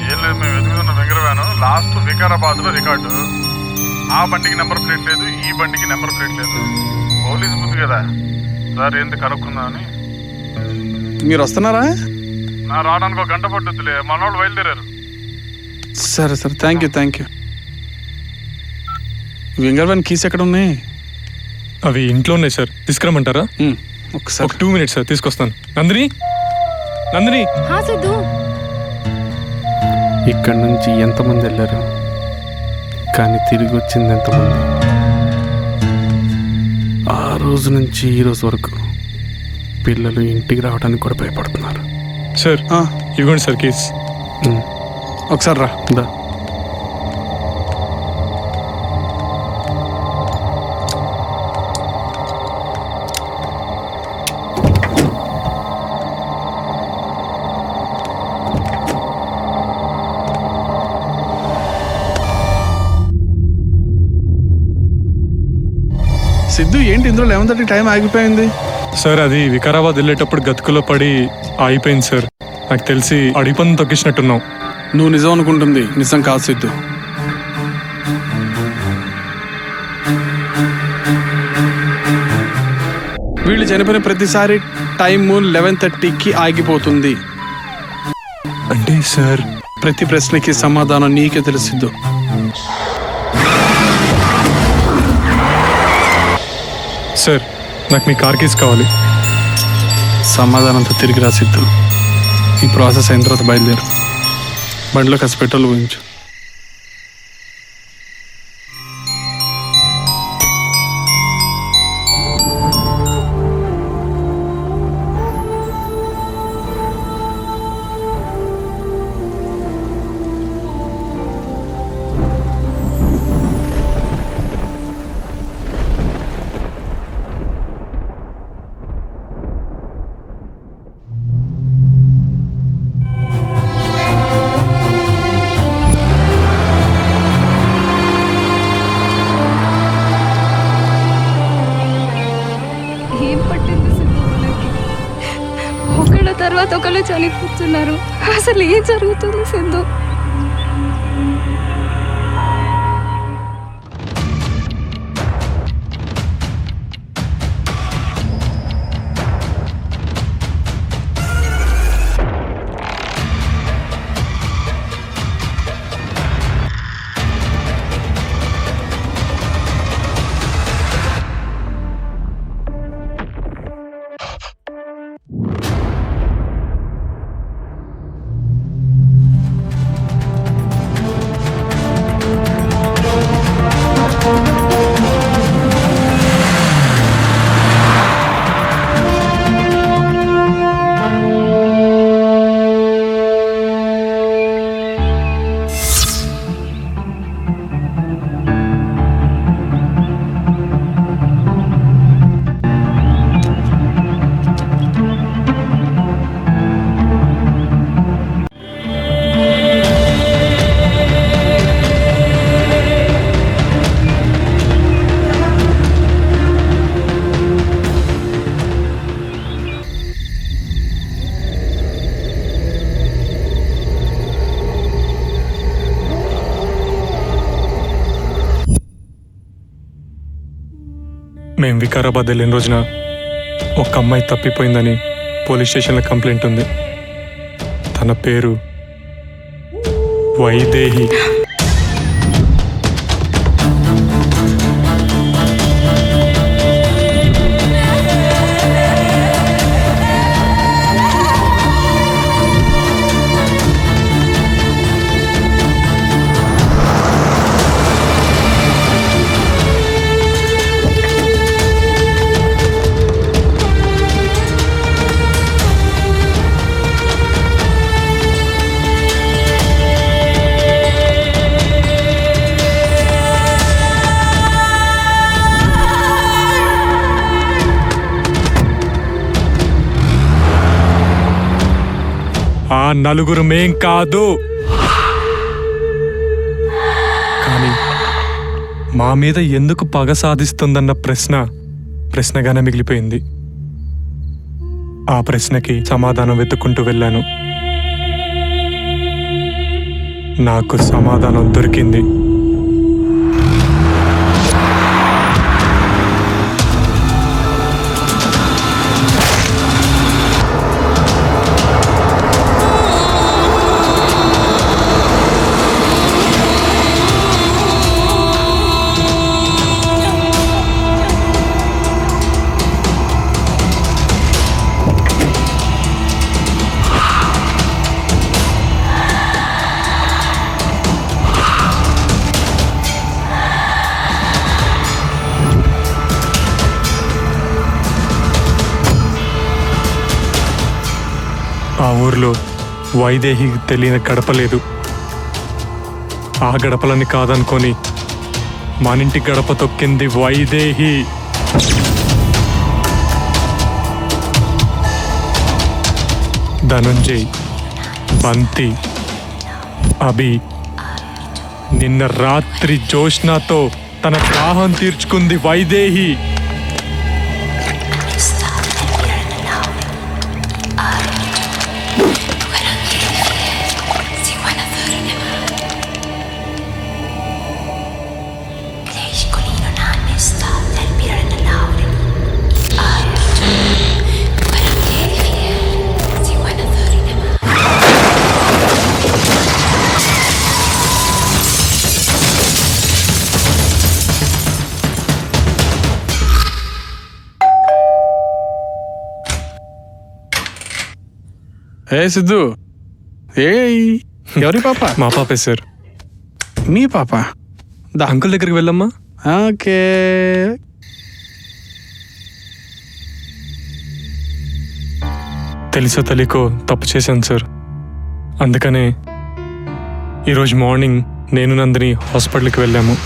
A: ఏం లేదు, మేము ఎదుగుతున్న వింగర్వాను లాస్ట్ వికారాబాద్ లో రికార్డు. ఆ బండికి నెంబర్ ప్లేట్ లేదు, ఈ బండికి నెంబర్ ప్లేట్ లేదు. పోలీసు బుద్ధి కదా సార్, ఎందుకు కనుక్కుందా అని. మీరు వస్తున్నారా? నా రావడానికి ఒక గంట పట్టుద్దులే, మనోళ్ళు బయలుదేరారు. సరే సరే, థ్యాంక్ యూ. వింగర్వాన్ కీస్ ఎక్కడ ఉన్నాయి?
E: అవి ఇంట్లో ఉన్నాయి సార్, తీసుకురమ్మంటారా?
A: ఒకసారి.
E: ఒక 2 minutes సార్, తీసుకొస్తాను. నందిని
A: ఇక్కడ నుంచి ఎంతమంది వెళ్ళారు, కానీ తిరిగి వచ్చింది ఎంతమంది? ఆ రోజు నుంచి ఈ రోజు వరకు పిల్లలు ఇంటికి రావడానికి కూడా భయపడుతున్నారు.
E: సార్ ఇవ్వండి సార్ కేస్.
A: ఒకసారి రా. సిద్ధు ఏంటి ఇందులో 11:30 టైం ఆగిపోయింది?
E: సార్ అది వికారాబాద్ వెళ్ళేటప్పుడు గతుకులో పడి ఆగిపోయింది సార్. నాకు తెలిసి అడిగి పన్ను తొక్కించినట్టున్నాం.
A: నువ్వు నిజం అనుకుంటుంది నిజం కాదు సిద్ధు. వీళ్ళు చనిపోయిన ప్రతిసారి టైము 11:30కి ఆగిపోతుంది.
E: అంటే సార్
A: ప్రతి ప్రశ్నకి సమాధానం నీకే తెలుసు సిద్ధు.
E: సార్ నాకు మీ కార్ కీస్ కావాలి.
A: సమాధానంతో తిరిగి రా సిద్ధు. ఈ ప్రాసెస్ అయిన తర్వాత బయలుదేరు. బండిలో కాస్త పెట్రోల్ ఊహించు.
H: ఏం పట్టింది సిద్ధు మనకి? ఒకళ్ళ తర్వాత ఒకళ్ళు చనిపోతున్నారు. అసలు ఏం జరుగుతుంది సిద్ధు?
E: మేము వికారాబాద్ వెళ్ళిన రోజున ఒక అమ్మాయి తప్పిపోయిందని పోలీస్ స్టేషన్లో కంప్లైంట్ ఉంది. తన పేరు వైదేహి. ఆ నలుగురు మేం కాదు, కానీ మా మీద ఎందుకు పగ సాధిస్తుందన్న ప్రశ్నగానే మిగిలిపోయింది. ఆ ప్రశ్నకి సమాధానం వెతుక్కుంటూ వెళ్ళాను. నాకు సమాధానం దొరికింది. ఆ ఊర్లో వైదేహికి తెలియని గడప లేదు. ఆ గడపలని కాదనుకొని మనింటి గడప తొక్కింది వైదేహి. ధనుంజయ్, బంతి, అభి నిన్న రాత్రి జోష్నాతో తన దాహం తీర్చుకుంది వైదేహి.
A: ఏ సిద్ధు, ఏ ఎవరి పాప?
E: మా పాపే సార్.
A: మీ పాప?
E: అంకుల్ దగ్గరికి వెళ్ళమ్మా.
A: ఓకే.
E: తెలుసో తెలియకో తప్పు చేశాను సార్. అందుకనే ఈరోజు మార్నింగ్ నేను నందిని హాస్పిటల్కి వెళ్ళాము.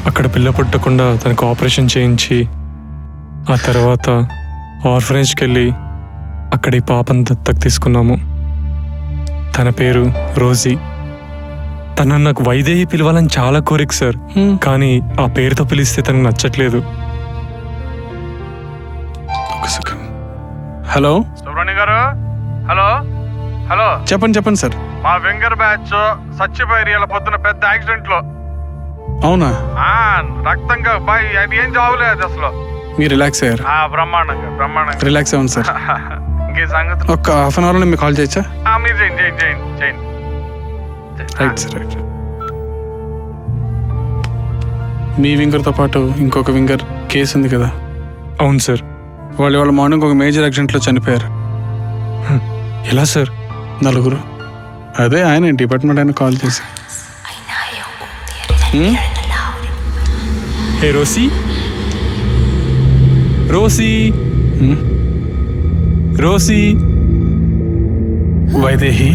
E: అక్కడ పిల్ల పుట్టకుండా తనకు ఆపరేషన్ చేయించి ఆ తర్వాత ఆర్ఫనేజ్కి వెళ్ళి అక్కడ ఈ పాపను దత్తకు తీసుకున్నాము. తన పేరు రోజీ. తనను నాకు వైదేహి పిలవాలని చాలా కోరిక సార్, కానీ ఆ పేరుతో పిలిస్తే తనకు నచ్చట్లేదు.
A: హలో
N: సుబ్రహ్మణ్య గారు. హలో హలో
A: చెప్పండి సార్.
N: మా వెంకర్ బ్యాచ్ సచ్చిపోయారు ఇలా పొద్దున పెద్ద యాక్సిడెంట్ లో.
A: అవునా?
N: రక్తంగా బాయ్, అది ఏం చావులేదు అసలు.
A: మీరు రిలాక్స్ అయ్యారు?
N: బ్రహ్మాండంగా
A: రిలాక్స్ అవ్వండి సార్.
N: ఇంకే సంగతి.
A: ఒక హాఫ్ అన్ అవర్లో మీకు కాల్ చేయొచ్చా?
N: మీరు చేయండి.
A: Right sir, right. మీ వింగర్తో పాటు ఇంకొక వింగర్ కేసు ఉంది కదా?
E: అవును సార్.
A: వాళ్ళు ఇవాళ మార్నింగ్ ఒక మేజర్ యాక్సిడెంట్లో చనిపోయారు.
E: ఎలా సార్?
A: 4. అదే ఆయన డిపార్ట్మెంట్ ఆయన కాల్ చేసి.
E: హే రోసీ, రోసీ,
A: వైదేహి